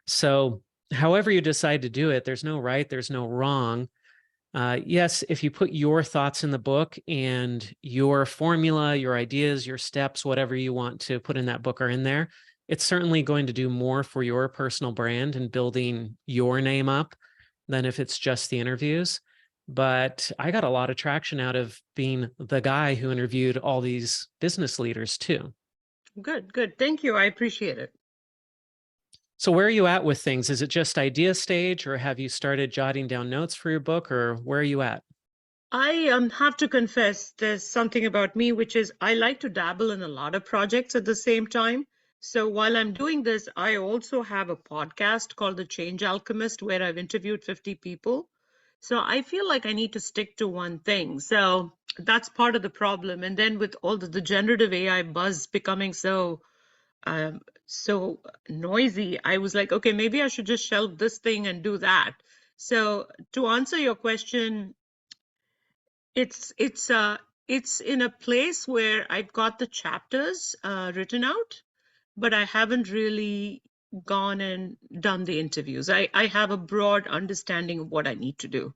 So however you decide to do it, there's no right, there's no wrong. Yes, if you put your thoughts in the book and your formula, your ideas, your steps, whatever you want to put in that book are in there, it's certainly going to do more for your personal brand and building your name up than if it's just the interviews. But I got a lot of traction out of being the guy who interviewed all these business leaders too. Good, good. Thank you. I appreciate it. So where are you at with things? Is it just idea stage, or have you started jotting down notes for your book, or where are you at? I have to confess there's something about me, which is I like to dabble in a lot of projects at the same time. So while I'm doing this, I also have a podcast called The Change Alchemist, where I've interviewed 50 people. So I feel like I need to stick to one thing. So that's part of the problem. And then with all the generative AI buzz becoming so noisy, I was like, okay, maybe I should just shelve this thing and do that. So to answer your question, it's in a place where I've got the chapters written out, but I haven't really gone and done the interviews. I have a broad understanding of what I need to do.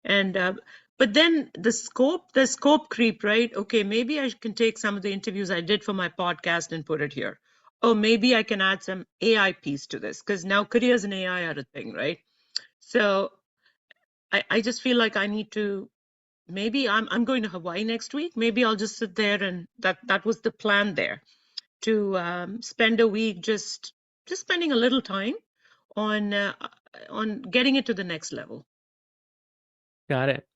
And but then the scope creep, right? Okay, maybe I can take some of the interviews I did for my podcast and put it here. Oh, maybe I can add some AI piece to this, because now careers in AI are a thing, right? So I just feel like I need to, maybe I'm going to Hawaii next week. Maybe I'll just sit there, and that was the plan there, to spend a week just spending a little time on getting it to the next level. Got it.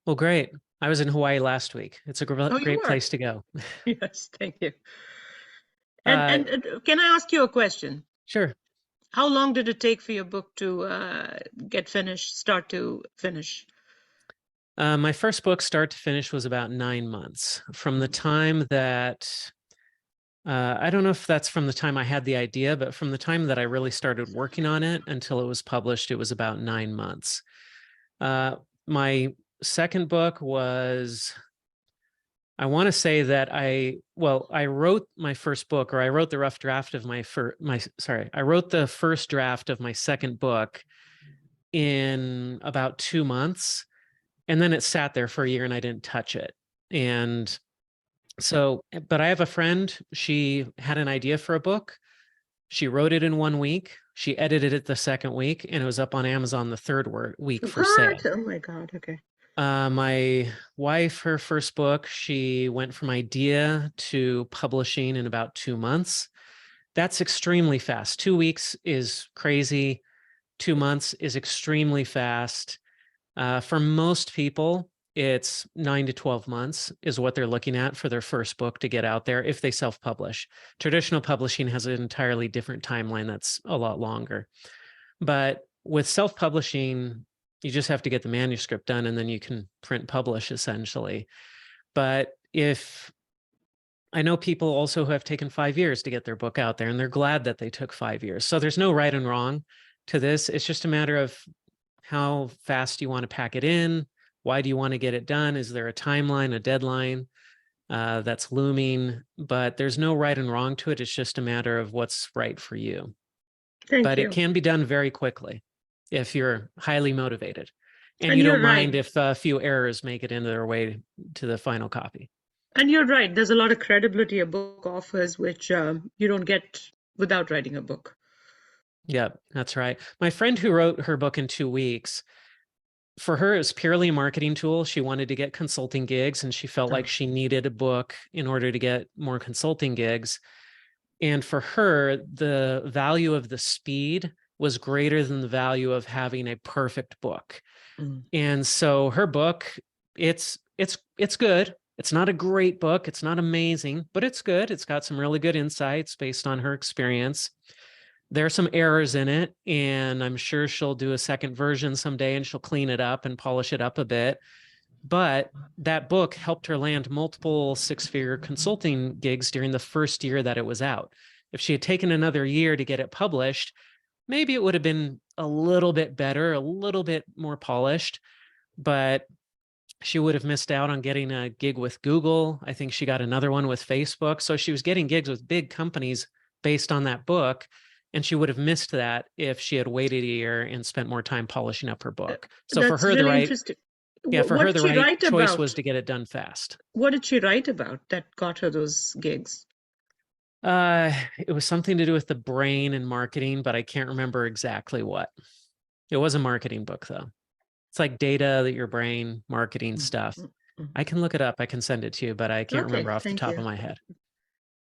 Well, great. I was in Hawaii last week. It's a Oh, you great were? place to go. Yes, thank you. Uh, And can I ask you a question? Sure. How long did it take for your book to get finished, start to finish? My first book, start to finish, was about 9 months. From the time that, I don't know if that's from the time I had the idea, but from the time that I really started working on it until it was published, it was about 9 months. My second book was, I want to say that I wrote my first book, or I wrote the rough draft of I wrote the first draft of my second book in about 2 months. And then it sat there for a year and I didn't touch it. And so, but I have a friend, she had an idea for a book. She wrote it in 1 week. She edited it the second week, and it was up on Amazon the third week for sale. What? Oh my God. Okay. My wife, her first book, she went from idea to publishing in about 2 months. That's extremely fast. 2 weeks is crazy. 2 months is extremely fast. For most people, it's 9 to 12 months is what they're looking at for their first book to get out there if they self-publish. Traditional publishing has an entirely different timeline that's a lot longer. But with self-publishing, you just have to get the manuscript done and then you can print publish essentially. But if I know people also who have taken 5 years to get their book out there, and they're glad that they took 5 years. So there's no right and wrong to this. It's just a matter of how fast you want to pack it in. Why do you want to get it done? Is there a timeline, a deadline that's looming? But there's no right and wrong to it. It's just a matter of what's right for you. Thank you. It can be done very quickly if you're highly motivated. And And you you're don't mind right. if a few errors make it into their way to the final copy. And you're right. There's a lot of credibility a book offers, which you don't get without writing a book. Yeah, that's right. My friend who wrote her book in 2 weeks, for her, it was purely a marketing tool. She wanted to get consulting gigs, and she felt like she needed a book in order to get more consulting gigs. And for her, the value of the speed was greater than the value of having a perfect book. Mm. And so her book, it's good. It's not a great book. It's not amazing, but it's good. It's got some really good insights based on her experience. There are some errors in it, and I'm sure she'll do a second version someday and she'll clean it up and polish it up a bit. But that book helped her land multiple 6-figure consulting gigs during the first year that it was out. If she had taken another year to get it published, maybe it would have been a little bit better, a little bit more polished, but she would have missed out on getting a gig with Google. I think she got another one with Facebook. So she was getting gigs with big companies based on that book. And she would have missed that if she had waited a year and spent more time polishing up her book. So That's for her, really the right, interesting. yeah, for What her, did the she right write choice about? was to get it done fast. What did she write about that got her those gigs? It was something to do with the brain and marketing, but I can't remember exactly what. It was a marketing book, though. It's like data that your brain, marketing stuff. I can look it up. I can send it to you, but I can't remember off the thank top you. of my head.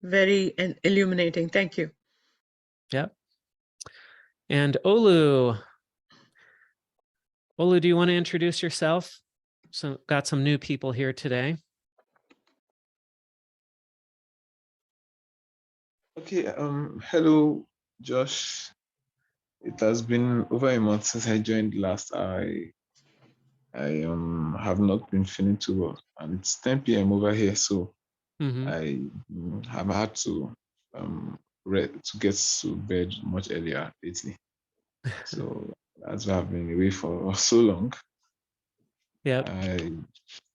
Very illuminating. Thank you. Yep. And Olu, do you want to introduce yourself? So got some new people here today. Okay, hello, Josh. It has been over a month since I joined last. I have not been feeling too well, and it's 10 p.m. over here, so I have had to get to bed much earlier lately. So that's why I've been away for so long. Yep. I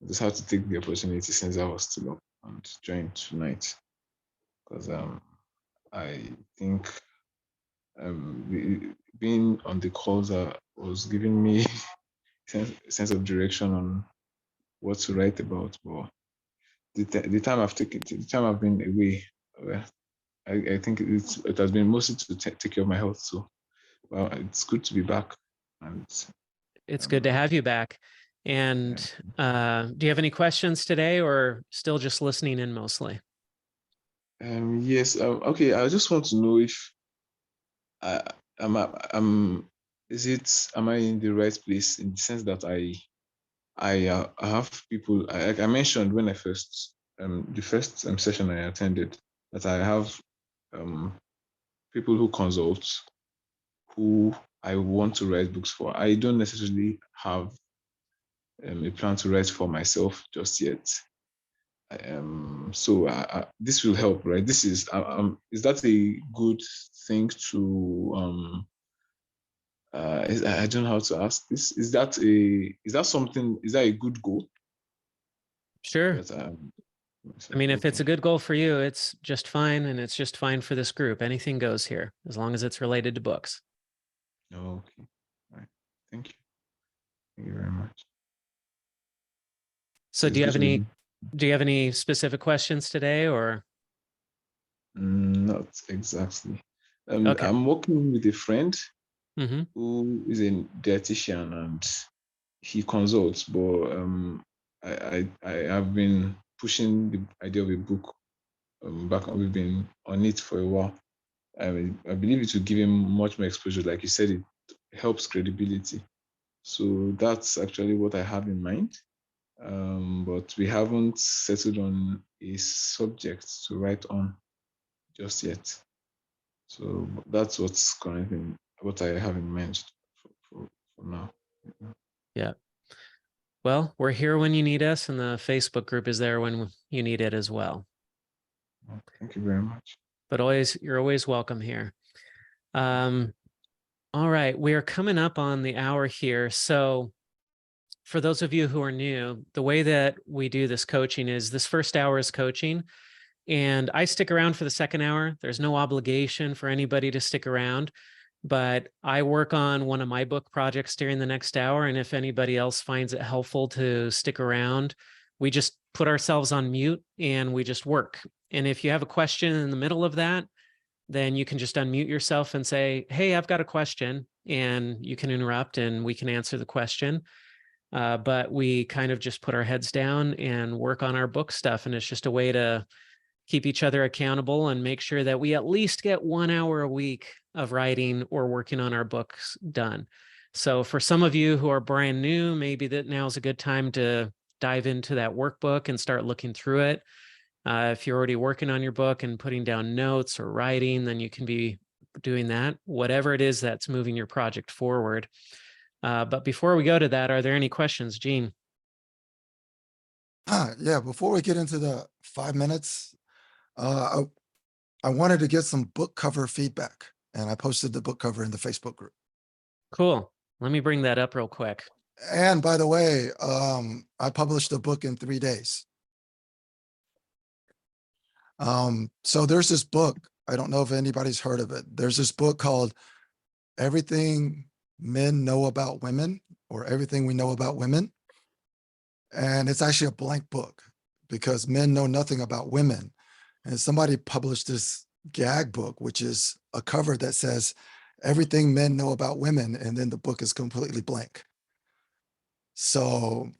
just had to take the opportunity since I was still up and join tonight, because I think being on the calls was giving me sense of direction on what to write about. But the time I've been away, well, I think it has been mostly to take care of my health. So, well, it's good to be back. And It's good to have you back. And do you have any questions today, or still just listening in mostly? Yes. Okay. I just want to know if am I in the right place, in the sense that I have people. I mentioned when I first the first session I attended, that I have people who consult, who I want to write books for. I don't necessarily have a plan to write for myself just yet. So this will help, right? This is that a good thing to I don't know how to ask this. Is that a good goal? Sure. That, I mean, if it's okay. a good goal for you, it's just fine. And it's just fine for this group. Anything goes here, as long as it's related to books. Okay. All right. Thank you. Thank you very much. So do you have any specific questions today, or? Not exactly. Okay. I'm working with a friend Mm-hmm. who is a dietitian, and he consults, but I have been pushing the idea of a book back. We've been on it for a while. I believe it will give him much more exposure. Like you said, it helps credibility. So that's actually what I have in mind. But we haven't settled on a subject to write on just yet. So that's what's currently what I have in mind for now. Yeah. Well, we're here when you need us, and the Facebook group is there when you need it as well. Thank you very much. But you're always welcome here. All right, we are coming up on the hour here. So for those of you who are new, the way that we do this coaching is this first hour is coaching, and I stick around for the second hour. There's no obligation for anybody to stick around, but I work on one of my book projects during the next hour. And if anybody else finds it helpful to stick around, we just put ourselves on mute and we just work. And if you have a question in the middle of that, then you can just unmute yourself and say, hey, I've got a question, and you can interrupt and we can answer the question. But we kind of just put our heads down and work on our book stuff. And it's just a way to keep each other accountable and make sure that we at least get 1 hour a week of writing or working on our books done. So for some of you who are brand new, maybe that now's a good time to dive into that workbook and start looking through it. If you're already working on your book and putting down notes or writing, then you can be doing that, whatever it is that's moving your project forward. But before we go to that, are there any questions, Gene? Yeah, before we get into the 5 minutes, I wanted to get some book cover feedback, and I posted the book cover in the Facebook group. Cool. Let me bring that up real quick. And by the way, I published a book in 3 days. So there's this book, I don't know if anybody's heard of it. There's this book called Everything Men Know About Women, or Everything We Know About Women. And it's actually a blank book because men know nothing about women. And somebody published this gag book, which is a cover that says Everything Men Know About Women, and then the book is completely blank. So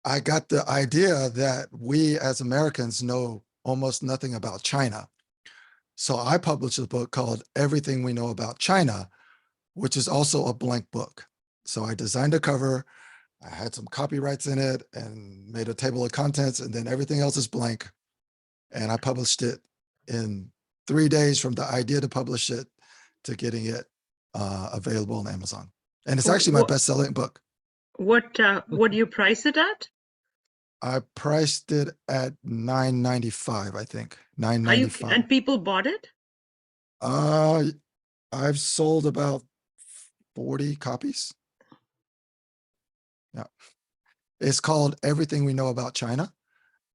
I got the idea that we as Americans know almost nothing about China. So I published a book called Everything We Know About China, which is also a blank book. So I designed a cover, I had some copyrights in it and made a table of contents, and then everything else is blank. And I published it in 3 days from the idea to publish it to getting it available on Amazon. And it's actually my best-selling book. What do you price it at? I priced it at $9.95, I think. $9.95. And people bought it? I've sold about 40 copies. Yeah. It's called Everything We Know About China.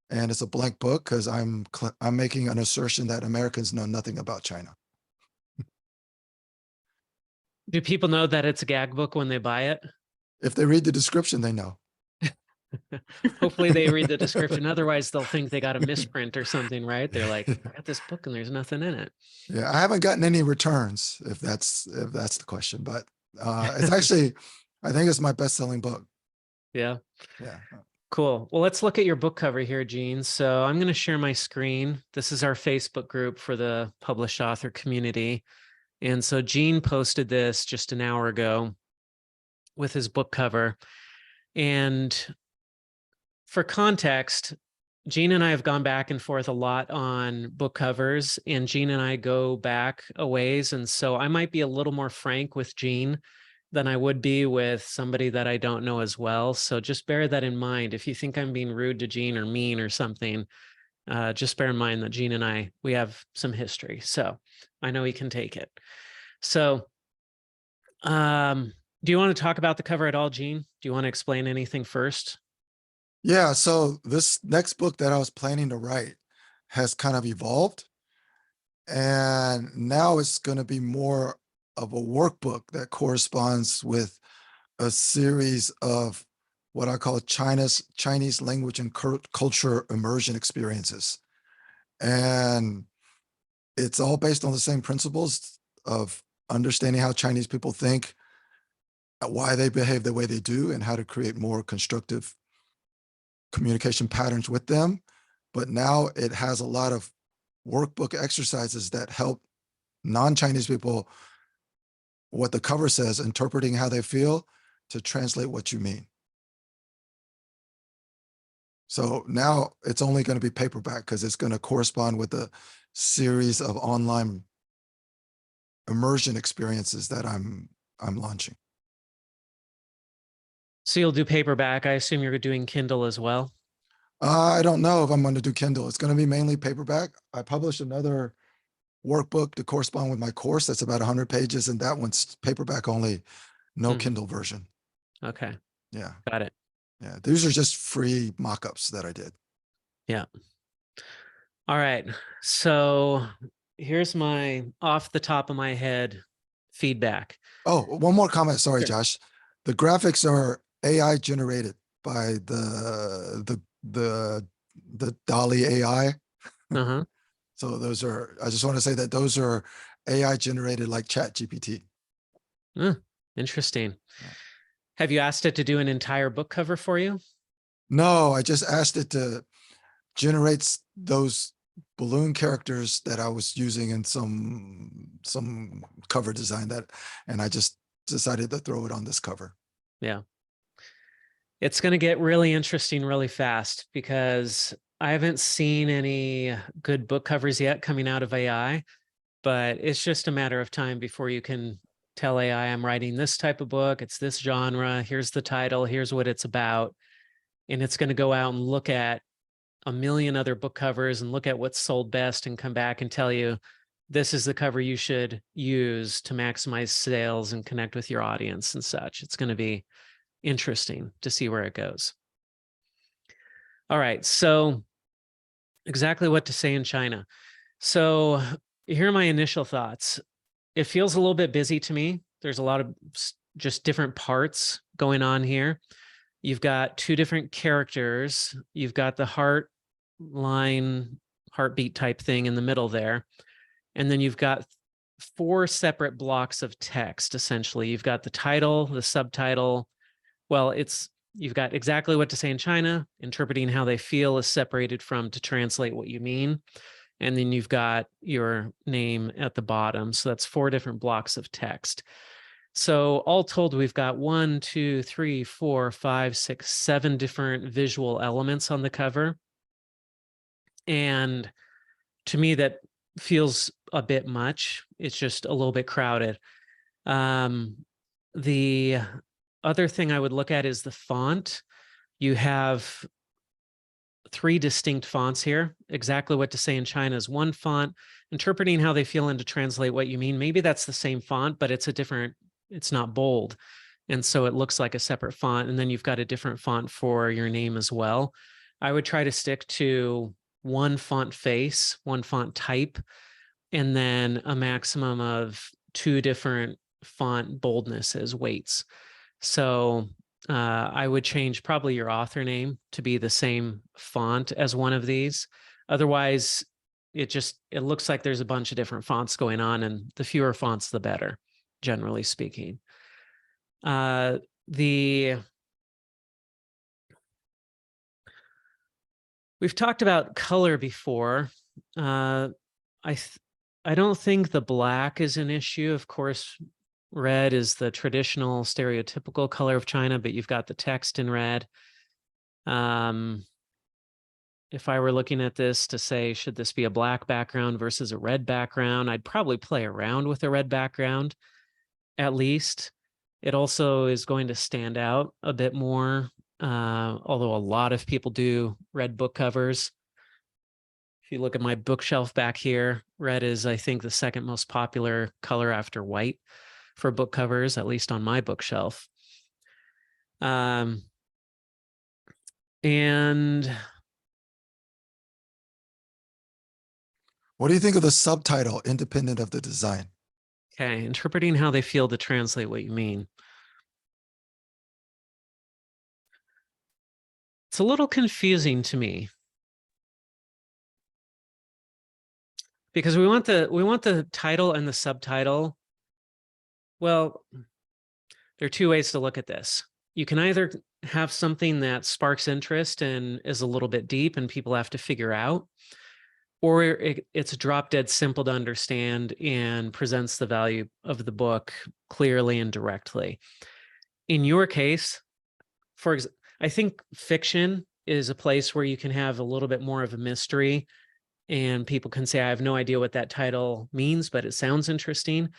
And it's a blank book because I'm making an assertion that Americans know nothing about China. Do people know that it's a gag book when they buy it? If they read the description, they know. Hopefully they read the description. Otherwise, they'll think they got a misprint or something, right? They're like, I got this book and there's nothing in it. Yeah, I haven't gotten any returns, if that's the question, but it's actually, I think it's my best-selling book. Yeah. Yeah. Cool. Well, let's look at your book cover here, Gene. So I'm going to share my screen. This is our Facebook group for the Published Author Community. And so Gene posted this just an hour ago with his book cover. And for context, Gene and I have gone back and forth a lot on book covers, and Gene and I go back a ways. And so I might be a little more frank with Gene than I would be with somebody that I don't know as well. So just bear that in mind. If you think I'm being rude to Gene or mean or something, just bear in mind that Gene and we have some history. So I know he can take it. So do you want to talk about the cover at all, Gene? Do you want to explain anything first? Yeah, so this next book that I was planning to write has kind of evolved. And now it's going to be more of a workbook that corresponds with a series of what I call Chinese language and culture immersion experiences. And it's all based on the same principles of understanding how Chinese people think, why they behave the way they do, and how to create more constructive communication patterns with them. But now it has a lot of workbook exercises that help non-Chinese people, what the cover says, interpreting how they feel to translate what you mean. So now it's only going to be paperback because it's going to correspond with a series of online immersion experiences that I'm launching. So you'll do paperback. I assume you're doing Kindle as well. I don't know if I'm going to do Kindle. It's going to be mainly paperback. I published another workbook to correspond with my course. That's about 100 pages, and that one's paperback only, no Kindle version. Okay. Yeah. Got it. Yeah. These are just free mock-ups that I did. Yeah. All right. So here's my off the top of my head feedback. Oh, one more comment. Sorry, Sure. Josh. The graphics are AI generated by the DALL-E AI. Uh-huh. So those are, I just want to say that those are AI generated like ChatGPT. Interesting. Yeah. Have you asked it to do an entire book cover for you? No, I just asked it to generate those balloon characters that I was using in some cover design and I just decided to throw it on this cover. Yeah. It's going to get really interesting really fast because I haven't seen any good book covers yet coming out of AI, but it's just a matter of time before you can tell AI, I'm writing this type of book. It's this genre. Here's the title. Here's what it's about. And it's going to go out and look at a million other book covers and look at what's sold best and come back and tell you, this is the cover you should use to maximize sales and connect with your audience and such. It's going to be interesting to see where it goes. All right. So exactly what to say in China. So here are my initial thoughts. It feels a little bit busy to me. There's a lot of just different parts going on here. You've got two different characters. You've got the heartbeat type thing in the middle there. And then you've got 4 separate blocks of text, essentially. You've got the title, the subtitle. Well, you've got exactly what to say in China, interpreting how they feel is separated from to translate what you mean. And then you've got your name at the bottom. So that's 4 different blocks of text. So all told, we've got 1, 2, 3, 4, 5, 6, 7 different visual elements on the cover. And to me, that feels a bit much. It's just a little bit crowded. The other thing I would look at is the font. You have 3 distinct fonts here. Exactly what to say in China is one font, interpreting how they feel and to translate what you mean. Maybe that's the same font, but it's it's not bold. And so it looks like a separate font. And then you've got a different font for your name as well. I would try to stick to one font face, one font type, and then a maximum of 2 different font boldnesses, weights. So I would change probably your author name to be the same font as one of these. Otherwise, it looks like there's a bunch of different fonts going on, and the fewer fonts, the better, generally speaking. We've talked about color before. I don't think the black is an issue. Of course, red is the traditional stereotypical color of China, but you've got the text in red. If I were looking at this to say, should this be a black background versus a red background, I'd probably play around with a red background, at least. It also is going to stand out a bit more, although a lot of people do red book covers. If you look at my bookshelf back here, red is, I think, the second most popular color after white for book covers, at least on my bookshelf. And what do you think of the subtitle, independent of the design? okay, interpreting how they feel to translate what you mean. It's a little confusing to me, because we want the title and the subtitle. Well, there are two ways to look at this. You can either have something that sparks interest and is a little bit deep and people have to figure out, or it's drop dead simple to understand and presents the value of the book clearly and directly. In your case, I think fiction is a place where you can have a little bit more of a mystery and people can say, I have no idea what that title means, but it sounds interesting.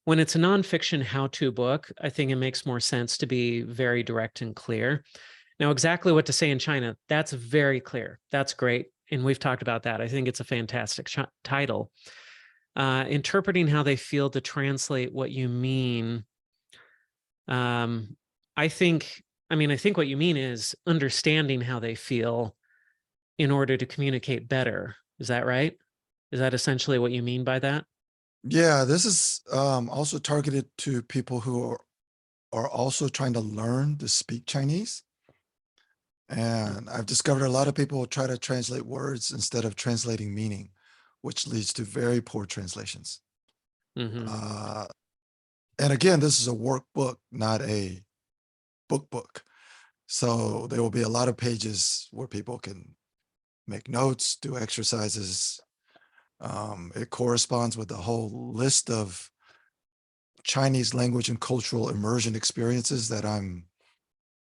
When it's a nonfiction how-to book, I think it makes more sense to be very direct and clear. Now, exactly what to say in China, that's very clear. That's great. And we've talked about that. I think it's a fantastic title. Interpreting how they feel to translate what you mean. I think what you mean is understanding how they feel in order to communicate better. Is that right? Is that essentially what you mean by that? Yeah, this is also targeted to people who are also trying to learn to speak Chinese. And I've discovered a lot of people try to translate words instead of translating meaning, which leads to very poor translations. Mm-hmm. And again, this is a workbook, not a book. So there will be a lot of pages where people can make notes, do exercises. It corresponds with a whole list of Chinese language and cultural immersion experiences that I'm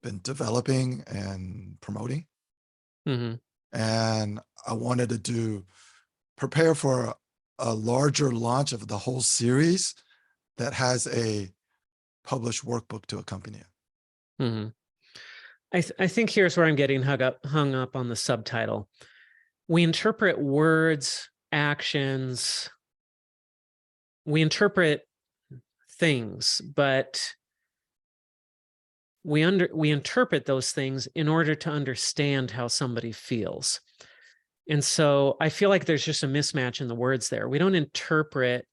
been developing and promoting. Mm-hmm. And I wanted to prepare for a larger launch of the whole series that has a published workbook to accompany it. Mm-hmm. I think here's where I'm getting hung up on the subtitle. We interpret words, actions, we interpret things, but we interpret those things in order to understand how somebody feels. And so I feel like there's just a mismatch in the words there. We don't interpret.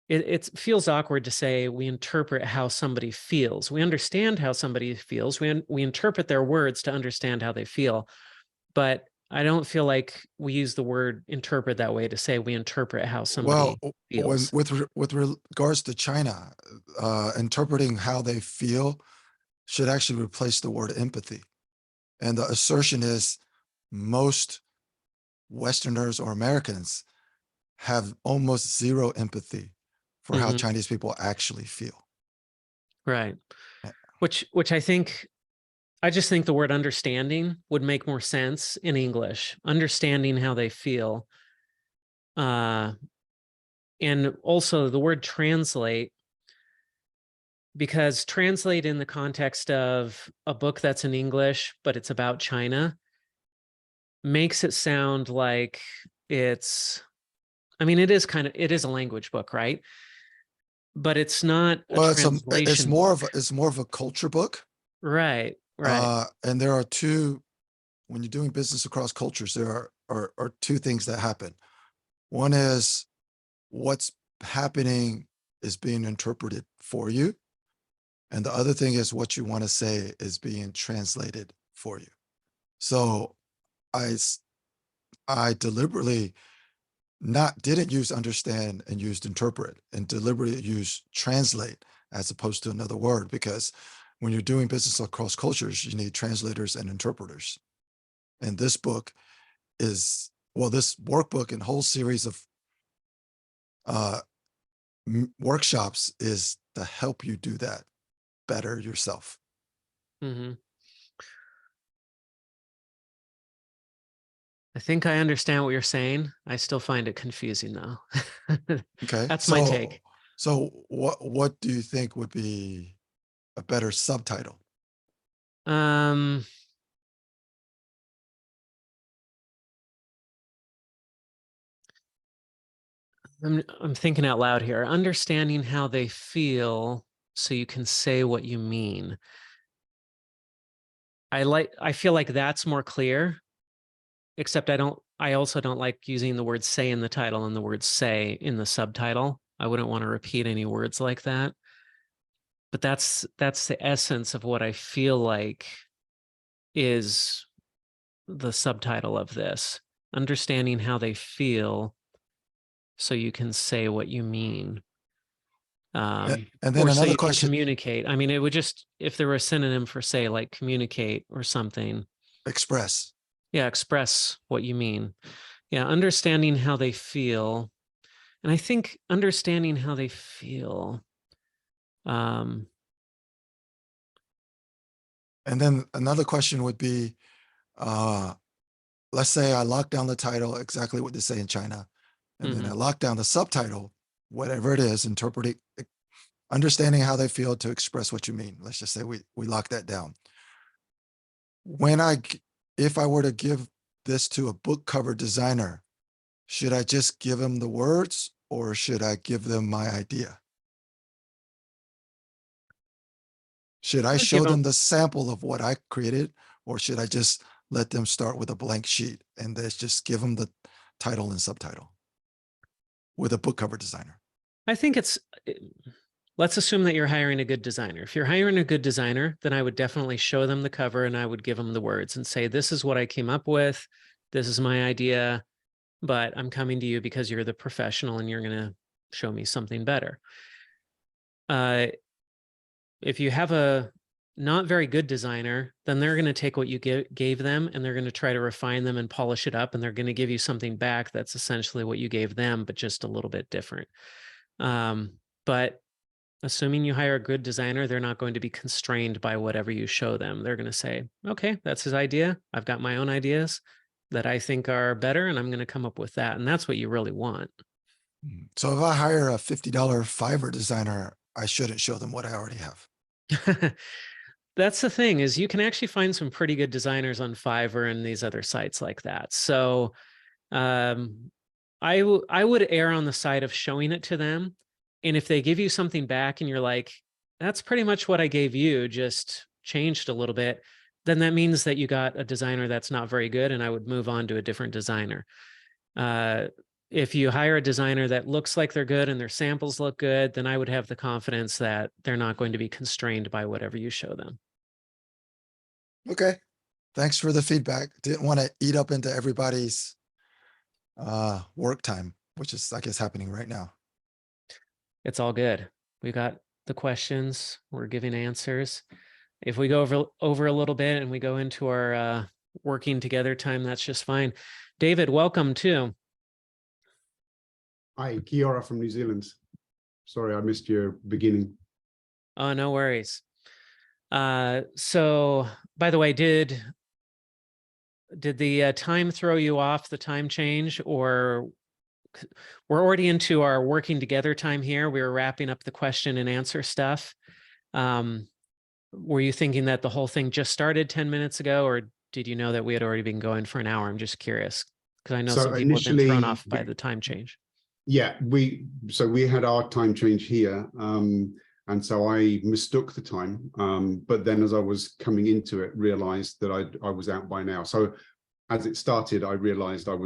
It feels awkward to say we interpret how somebody feels. We understand how somebody feels. We interpret their words to understand how they feel. But I don't feel like we use the word interpret that way to say we interpret how somebody feels. With regards to China, interpreting how they feel should actually replace the word empathy. And the assertion is most Westerners or Americans have almost zero empathy for how Chinese people actually feel. Right. Which I just think the word understanding would make more sense in English, understanding how they feel. And also the word translate, because translate in the context of a book that's in English, but it's about China, makes it sound like it is a language book, right? But it's not a translation. It's more of a culture book. Right. And there are two, when you're doing business across cultures, there are two things that happen. One is what's happening is being interpreted for you. And the other thing is what you want to say is being translated for you. So I deliberately didn't use understand and used interpret, and deliberately use translate as opposed to another word, because when you're doing business across cultures, you need translators and interpreters. And this book is, well, this workbook and whole series of workshops is to help you do that better yourself. Mm-hmm. I think I understand what you're saying. I still find it confusing though. Okay. That's my take. So what do you think would be a better subtitle? I'm thinking out loud here. Understanding how they feel so you can say what you mean. I feel like that's more clear, except I also don't like using the word say in the title and the word say in the subtitle. I wouldn't want to repeat any words like that. But that's the essence of what I feel like is the subtitle of this. Understanding how they feel so you can say what you mean. And then or so another you can question, communicate. I mean, it would just, if there were a synonym for say, like communicate or something. express. Yeah, express what you mean. Yeah, understanding how they feel. And I think understanding how they feel. And then another question would be, let's say I lock down the title, exactly what they say in China, and then I lock down the subtitle, whatever it is, interpreting, understanding how they feel to express what you mean. Let's just say we lock that down. If I were to give this to a book cover designer, should I just give them the words or should I give them my idea? Should I show them the sample of what I created, or should I just let them start with a blank sheet and just give them the title and subtitle with a book cover designer? I think let's assume that you're hiring a good designer. If you're hiring a good designer, then I would definitely show them the cover and I would give them the words and say, this is what I came up with. This is my idea, but I'm coming to you because you're the professional and you're going to show me something better. If you have a not very good designer, then they're going to take what you gave them and they're going to try to refine them and polish it up. And they're going to give you something back that's essentially what you gave them, but just a little bit different. But assuming you hire a good designer, they're not going to be constrained by whatever you show them. They're going to say, okay, that's his idea. I've got my own ideas that I think are better, and I'm going to come up with that. And that's what you really want. So if I hire a $50 Fiverr designer, I shouldn't show them what I already have. That's the thing, is you can actually find some pretty good designers on Fiverr and these other sites like that. So I would err on the side of showing it to them. And if they give you something back and you're like, that's pretty much what I gave you, just changed a little bit, then that means that you got a designer that's not very good, and I would move on to a different designer. If you hire a designer that looks like they're good and their samples look good, then I would have the confidence that they're not going to be constrained by whatever you show them. Okay. Thanks for the feedback. Didn't want to eat up into everybody's work time, which is, I guess, happening right now. It's all good. We got the questions. We're giving answers. If we go over a little bit and we go into our working together time, that's just fine. David, welcome too. Hi, Kiora from New Zealand. Sorry, I missed your beginning. Oh, no worries. So, by the way, did the time throw you off, the time change, or we're already into our working together time here? We were wrapping up the question and answer stuff. Were you thinking that the whole thing just started 10 minutes ago, or did you know that we had already been going for an hour? I'm just curious, because I know some people have been thrown off by the time change. Yeah, we had our time change here, and so I mistook the time. But then, as I was coming into it, realized that I was out by now. So as it started, I realized I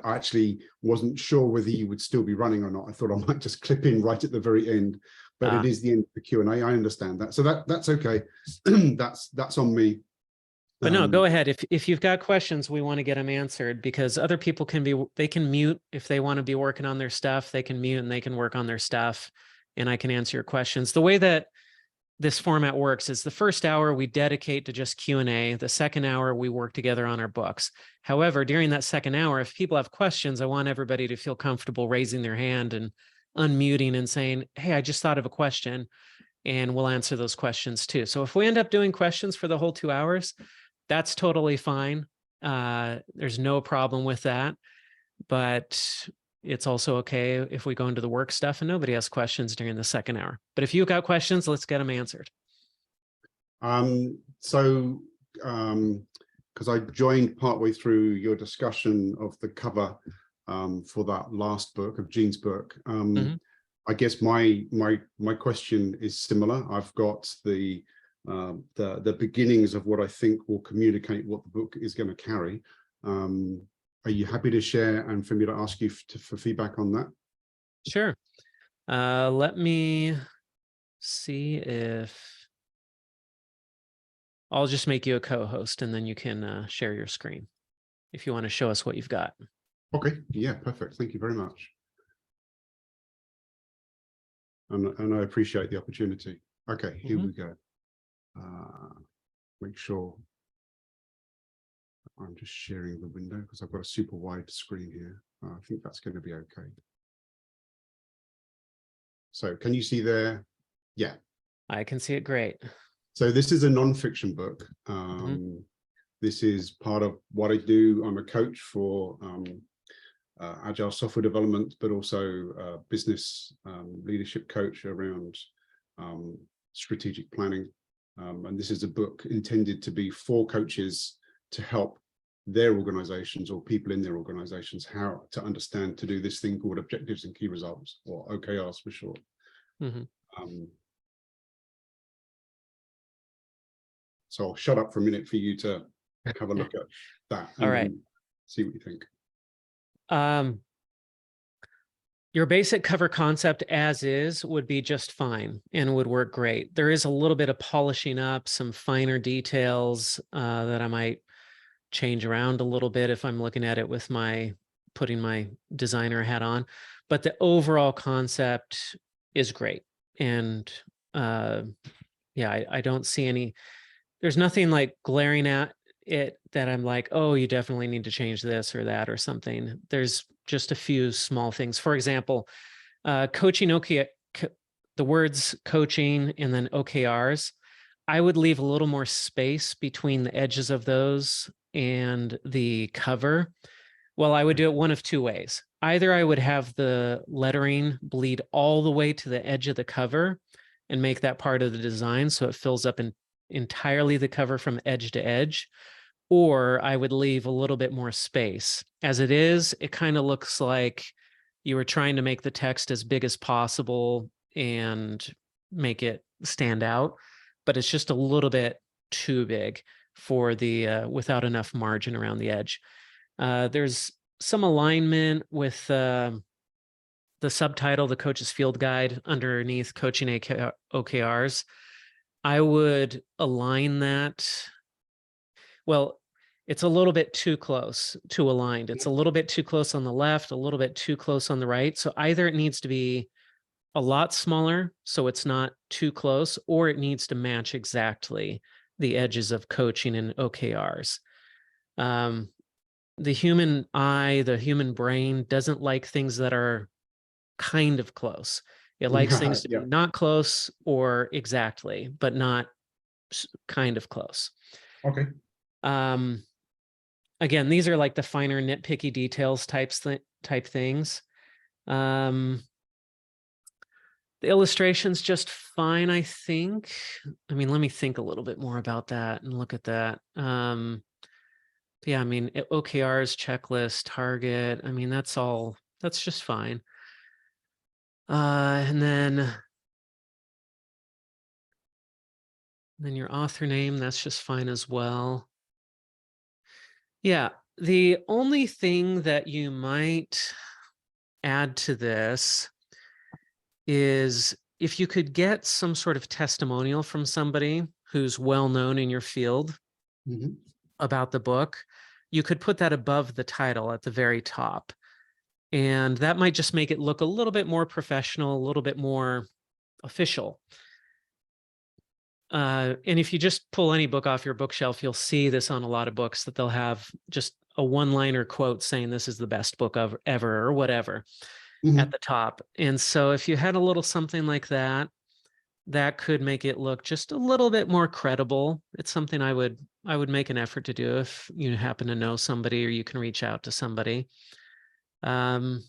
actually wasn't sure whether you would still be running or not. I thought I might just clip in right at the very end, but it is the end of the Q&A. I understand that. So that's okay. that's on me. But no, go ahead. If you've got questions, we want to get them answered, because other people they can mute if they want to be working on their stuff. They can mute and they can work on their stuff, and I can answer your questions. The way that this format works is the first hour we dedicate to just Q&A. The second hour we work together on our books. However, during that second hour, if people have questions, I want everybody to feel comfortable raising their hand and unmuting and saying, hey, I just thought of a question, and we'll answer those questions too. So if we end up doing questions for the whole 2 hours, that's totally fine. There's no problem with that, but it's also okay if we go into the work stuff and nobody has questions during the second hour. But if you've got questions, let's get them answered. Because I joined partway through your discussion of the cover for that last book of Jean's book, I guess my question is similar. I've got the beginnings of what I think will communicate what the book is going to carry. Are you happy to share and for me to ask you for feedback on that? Sure. Let me see if I'll just make you a co-host, and then you can share your screen if you want to show us what you've got. Okay. Yeah, perfect. Thank you very much. And I appreciate the opportunity. Okay, here we go. Make sure I'm just sharing the window because I've got a super wide screen here. I think that's going to be okay. So can you see there? Yeah. I can see it great. So this is a nonfiction book. This is part of what I do. I'm a coach for agile software development, but also business leadership coach around strategic planning. And this is a book intended to be for coaches to help their organizations or people in their organizations how to understand to do this thing called objectives and key results, or OKRs for short. So I'll shut up for a minute for you to have a look at that and all right, see what you think. Your basic cover concept as is would be just fine and would work great. There is a little bit of polishing up, some finer details that I might change around a little bit if I'm looking at it with putting my designer hat on, but the overall concept is great. And yeah, I don't see there's nothing like glaring at it that I'm like, oh, you definitely need to change this or that or something. There's just a few small things. For example, coaching, the words coaching and then OKRs, I would leave a little more space between the edges of those and the cover. Well, I would do it one of two ways. Either I would have the lettering bleed all the way to the edge of the cover and make that part of the design so it fills up entirely the cover from edge to edge, or I would leave a little bit more space. As it is, it kind of looks like you were trying to make the text as big as possible and make it stand out, but it's just a little bit too big for the without enough margin around the edge. There's some alignment with the subtitle, the Coach's Field Guide, underneath Coaching OKRs. I would align that. Well, it's a little bit too close to aligned. It's a little bit too close on the left, a little bit too close on the right. So either it needs to be a lot smaller so it's not too close, or it needs to match exactly the edges of coaching and OKRs. The human eye, the human brain doesn't like things that are kind of close. It likes things to be not close or exactly, but not kind of close. Okay. Again, these are like the finer nitpicky details type things. The illustration's just fine, I think. I mean, let me think a little bit more about that and look at that. Yeah, I mean, OKRs, checklist, target. I mean, that's just fine. And then your author name, that's just fine as well. Yeah, The only thing that you might add to this is if you could get some sort of testimonial from somebody who's well known in your field Mhm. about the book, you could put that above the title at the very top. And that might just make it look a little bit more professional, a little bit more official. And if you just pull any book off your bookshelf, you'll see this on a lot of books, that they'll have just a one-liner quote saying this is the best book of ever or whatever at the top. And so if you had a little something like that, that could make it look just a little bit more credible. It's something I would make an effort to do if you happen to know somebody or you can reach out to somebody. But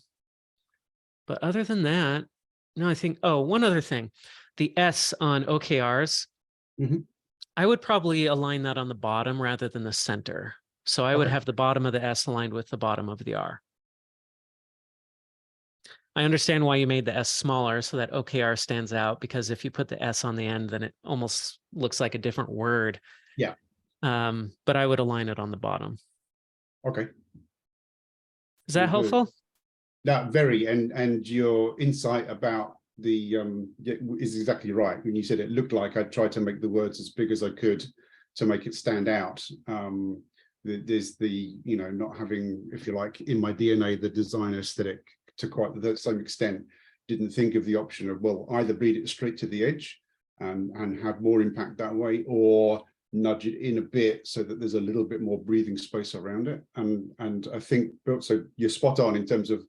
other than that, no, I think, oh, one other thing, the S on OKRs, Mhm. I would probably align that on the bottom rather than the center. So I would Okay. have the bottom of the S aligned with the bottom of the R. I understand why you made the S smaller so that OKR stands out, because if you put the S on the end, then it almost looks like a different word. Yeah. But I would align it on the bottom. Okay. Is that Good. helpful? That very, and your insight about the is exactly right. When you said it looked like I tried to make the words as big as I could to make it stand out. There's the, you know, not having, if you like, in my DNA, the design aesthetic to quite the same extent. Didn't think of the option of, well, either beat it straight to the edge and have more impact that way, or nudge it in a bit so that there's a little bit more breathing space around it. And I think, so you're spot on in terms of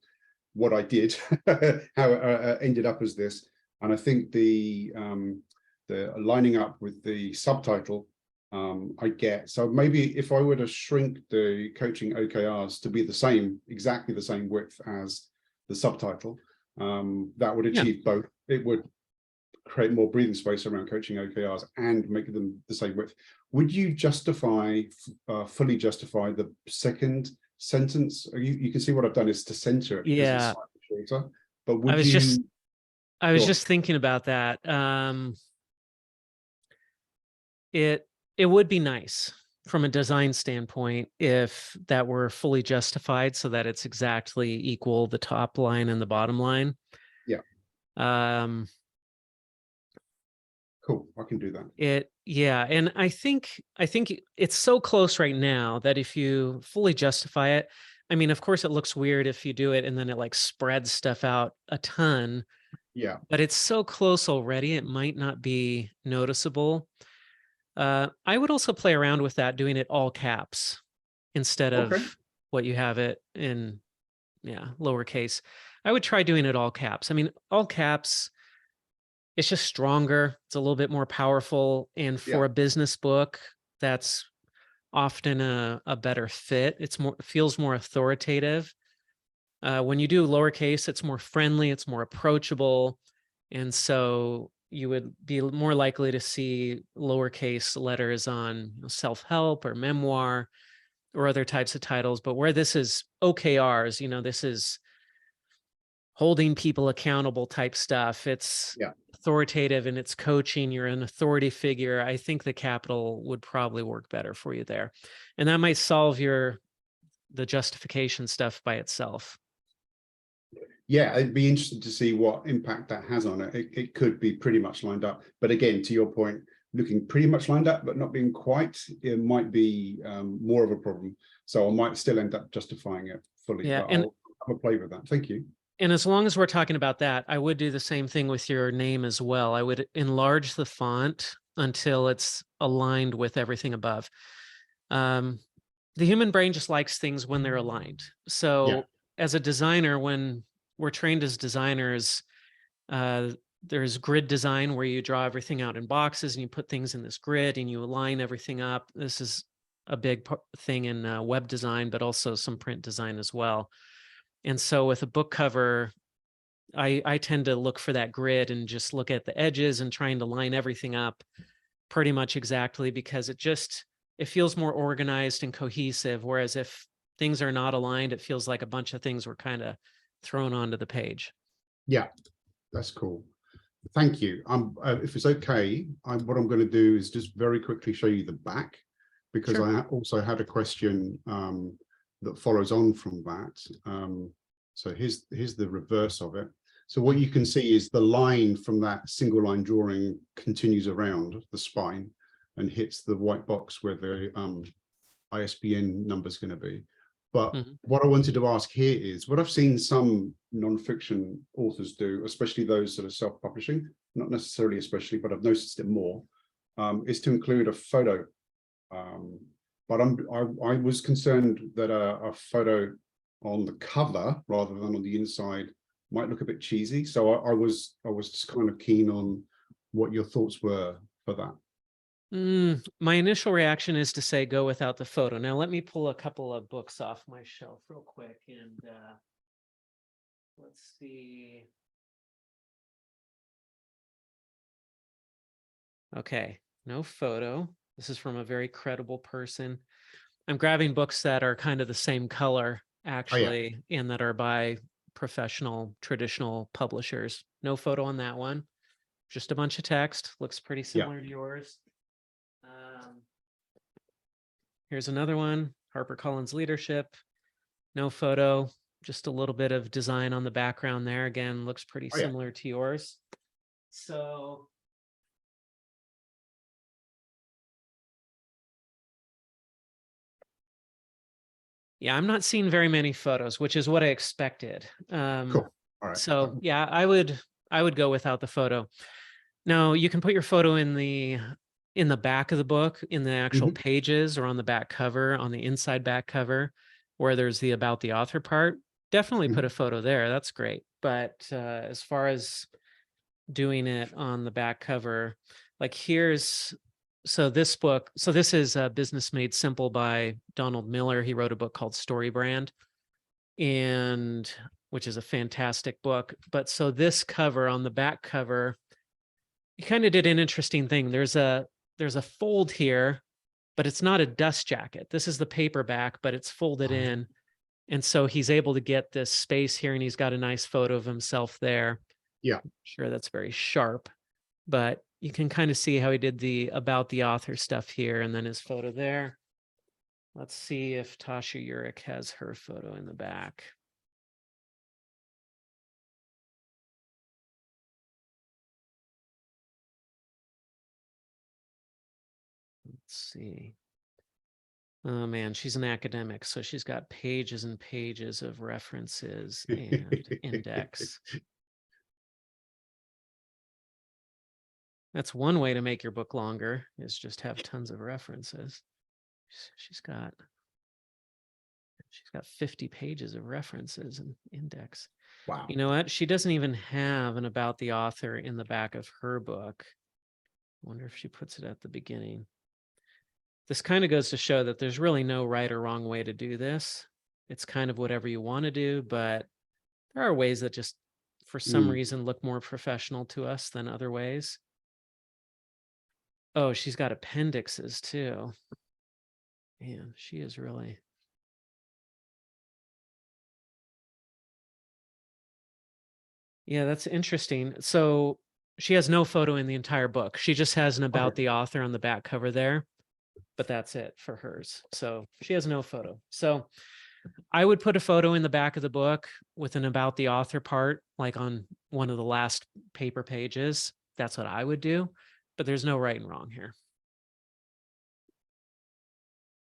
what I did, how it ended up as this. And I think the lining up with the subtitle, I get. So maybe if I were to shrink the coaching OKRs to be the same, exactly the same width as the subtitle, that would achieve both. It would create more breathing space around coaching OKRs and make them the same width. Would you justify, fully justify the second sentence? You can see what I've done is to center it because it's slightly shorter. But would I was just thinking about that. It would be nice from a design standpoint if that were fully justified so that it's exactly equal the top line and the bottom line. Yeah. Cool. I can do that. And I think it's so close right now that if you fully justify it, I mean, of course it looks weird if you do it and then it like spreads stuff out a ton. Yeah. But it's so close already, it might not be noticeable. I would also play around with that, doing it all caps instead of what you have it in, lowercase. I would try doing it all caps. I mean, all caps, it's just stronger. It's a little bit more powerful. And for a business book, that's often a better fit. It feels more authoritative. When you do lowercase, it's more friendly, it's more approachable. And so you would be more likely to see lowercase letters on self-help or memoir or other types of titles. But where this is OKRs, this is holding people accountable type stuff. It's authoritative and it's coaching. You're an authority figure. I think the capital would probably work better for you there. And that might solve the justification stuff by itself. Yeah, it'd be interesting to see what impact that has on it. It could be pretty much lined up. But again, to your point, looking pretty much lined up, but not being quite, it might be more of a problem. So I might still end up justifying it fully. Yeah, but and I'll have a play with that. Thank you. And as long as we're talking about that, I would do the same thing with your name as well. I would enlarge the font until it's aligned with everything above. The human brain just likes things when they're aligned. So as a designer, when we're trained as designers, there's grid design where you draw everything out in boxes and you put things in this grid and you align everything up. This is a big thing in web design, but also some print design as well. And so with a book cover, I tend to look for that grid and just look at the edges and trying to line everything up pretty much exactly, because it feels more organized and cohesive. Whereas if things are not aligned, it feels like a bunch of things were kind of thrown onto the page. Yeah, that's cool. Thank you. If it's okay, what I'm going to do is just very quickly show you the back, because I also had a question that follows on from that. So here's the reverse of it. So what you can see is the line from that single line drawing continues around the spine and hits the white box where the ISBN number is going to be. But what I wanted to ask here is what I've seen some nonfiction authors do, especially those that are self-publishing, not necessarily especially, but I've noticed it more, is to include a photo. But I was concerned that a photo on the cover rather than on the inside might look a bit cheesy. So I was just kind of keen on what your thoughts were for that. My initial reaction is to say go without the photo. Now let me pull a couple of books off my shelf real quick and let's see. Okay, no photo. This is from a very credible person. I'm grabbing books that are kind of the same color actually, and that are by professional traditional publishers. No photo on that one. Just a bunch of text. Looks pretty similar to yours. Here's another one, HarperCollins Leadership. No photo, just a little bit of design on the background there. Again, looks pretty similar to yours. So yeah, I'm not seeing very many photos, which is what I expected. Cool. All right. So yeah, I would go without the photo. Now you can put your photo in the back of the book, in the actual pages, or on the back cover, on the inside back cover, where there's the about the author part. Definitely put a photo there. That's great. But as far as doing it on the back cover, like this book, so this is Business Made Simple by Donald Miller. He wrote a book called Story Brand, and which is a fantastic book. But so this cover, on the back cover, he kind of did an interesting thing. There's a fold here, but it's not a dust jacket. This is the paperback, but it's folded in. And so he's able to get this space here, and he's got a nice photo of himself there. Yeah. Sure, that's very sharp, but you can kind of see how he did the about the author stuff here, and then his photo there. Let's see if Tasha Urich has her photo in the back. Let's see. Oh man, she's an academic, so she's got pages and pages of references and index. That's one way to make your book longer, is just have tons of references. She's got 50 pages of references and index. Wow. You know what? She doesn't even have an about the author in the back of her book. I wonder if she puts it at the beginning. This kind of goes to show that there's really no right or wrong way to do this. It's kind of whatever you want to do, but there are ways that just for some reason look more professional to us than other ways. Oh, she's got appendixes too. Man, she is really. Yeah, that's interesting. So she has no photo in the entire book. She just has an about the author on the back cover there, but that's it for hers. So she has no photo. So I would put a photo in the back of the book with an about the author part, like on one of the last paper pages. That's what I would do, but there's no right and wrong here.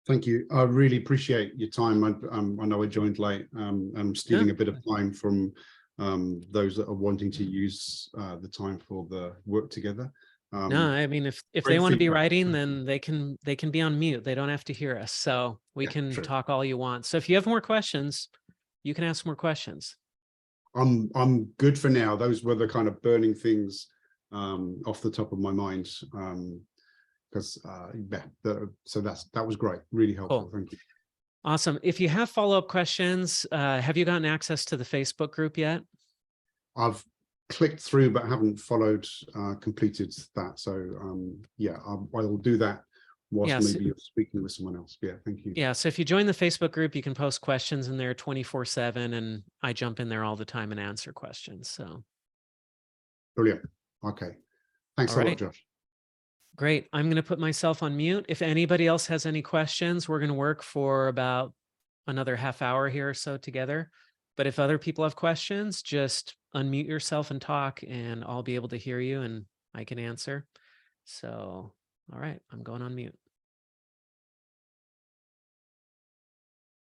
Thank you. I really appreciate your time. I know I joined late. I'm stealing a bit of time from those that are wanting to use the time for the work together. No, I mean, if they want to be writing, then they can be on mute. They don't have to hear us. So we can talk all you want. So if you have more questions, you can ask more questions. I'm good for now. Those were the kind of burning things off the top of my mind. Because so that was great, really helpful. Cool. Thank you. Awesome. If you have follow-up questions, have you gotten access to the Facebook group yet? I've clicked through but haven't followed completed that, so yeah, I will do that whilst maybe you're speaking with someone else. Yeah, thank you. Yeah, so if you join the Facebook group, you can post questions in there 24/7, and I jump in there all the time and answer questions. So brilliant. Okay, thanks a lot, Josh. Great. I'm going to put myself on mute. If anybody else has any questions, we're going to work for about another half hour here or so together. But if other people have questions, just unmute yourself and talk, and I'll be able to hear you and I can answer. So, all right, I'm going on mute.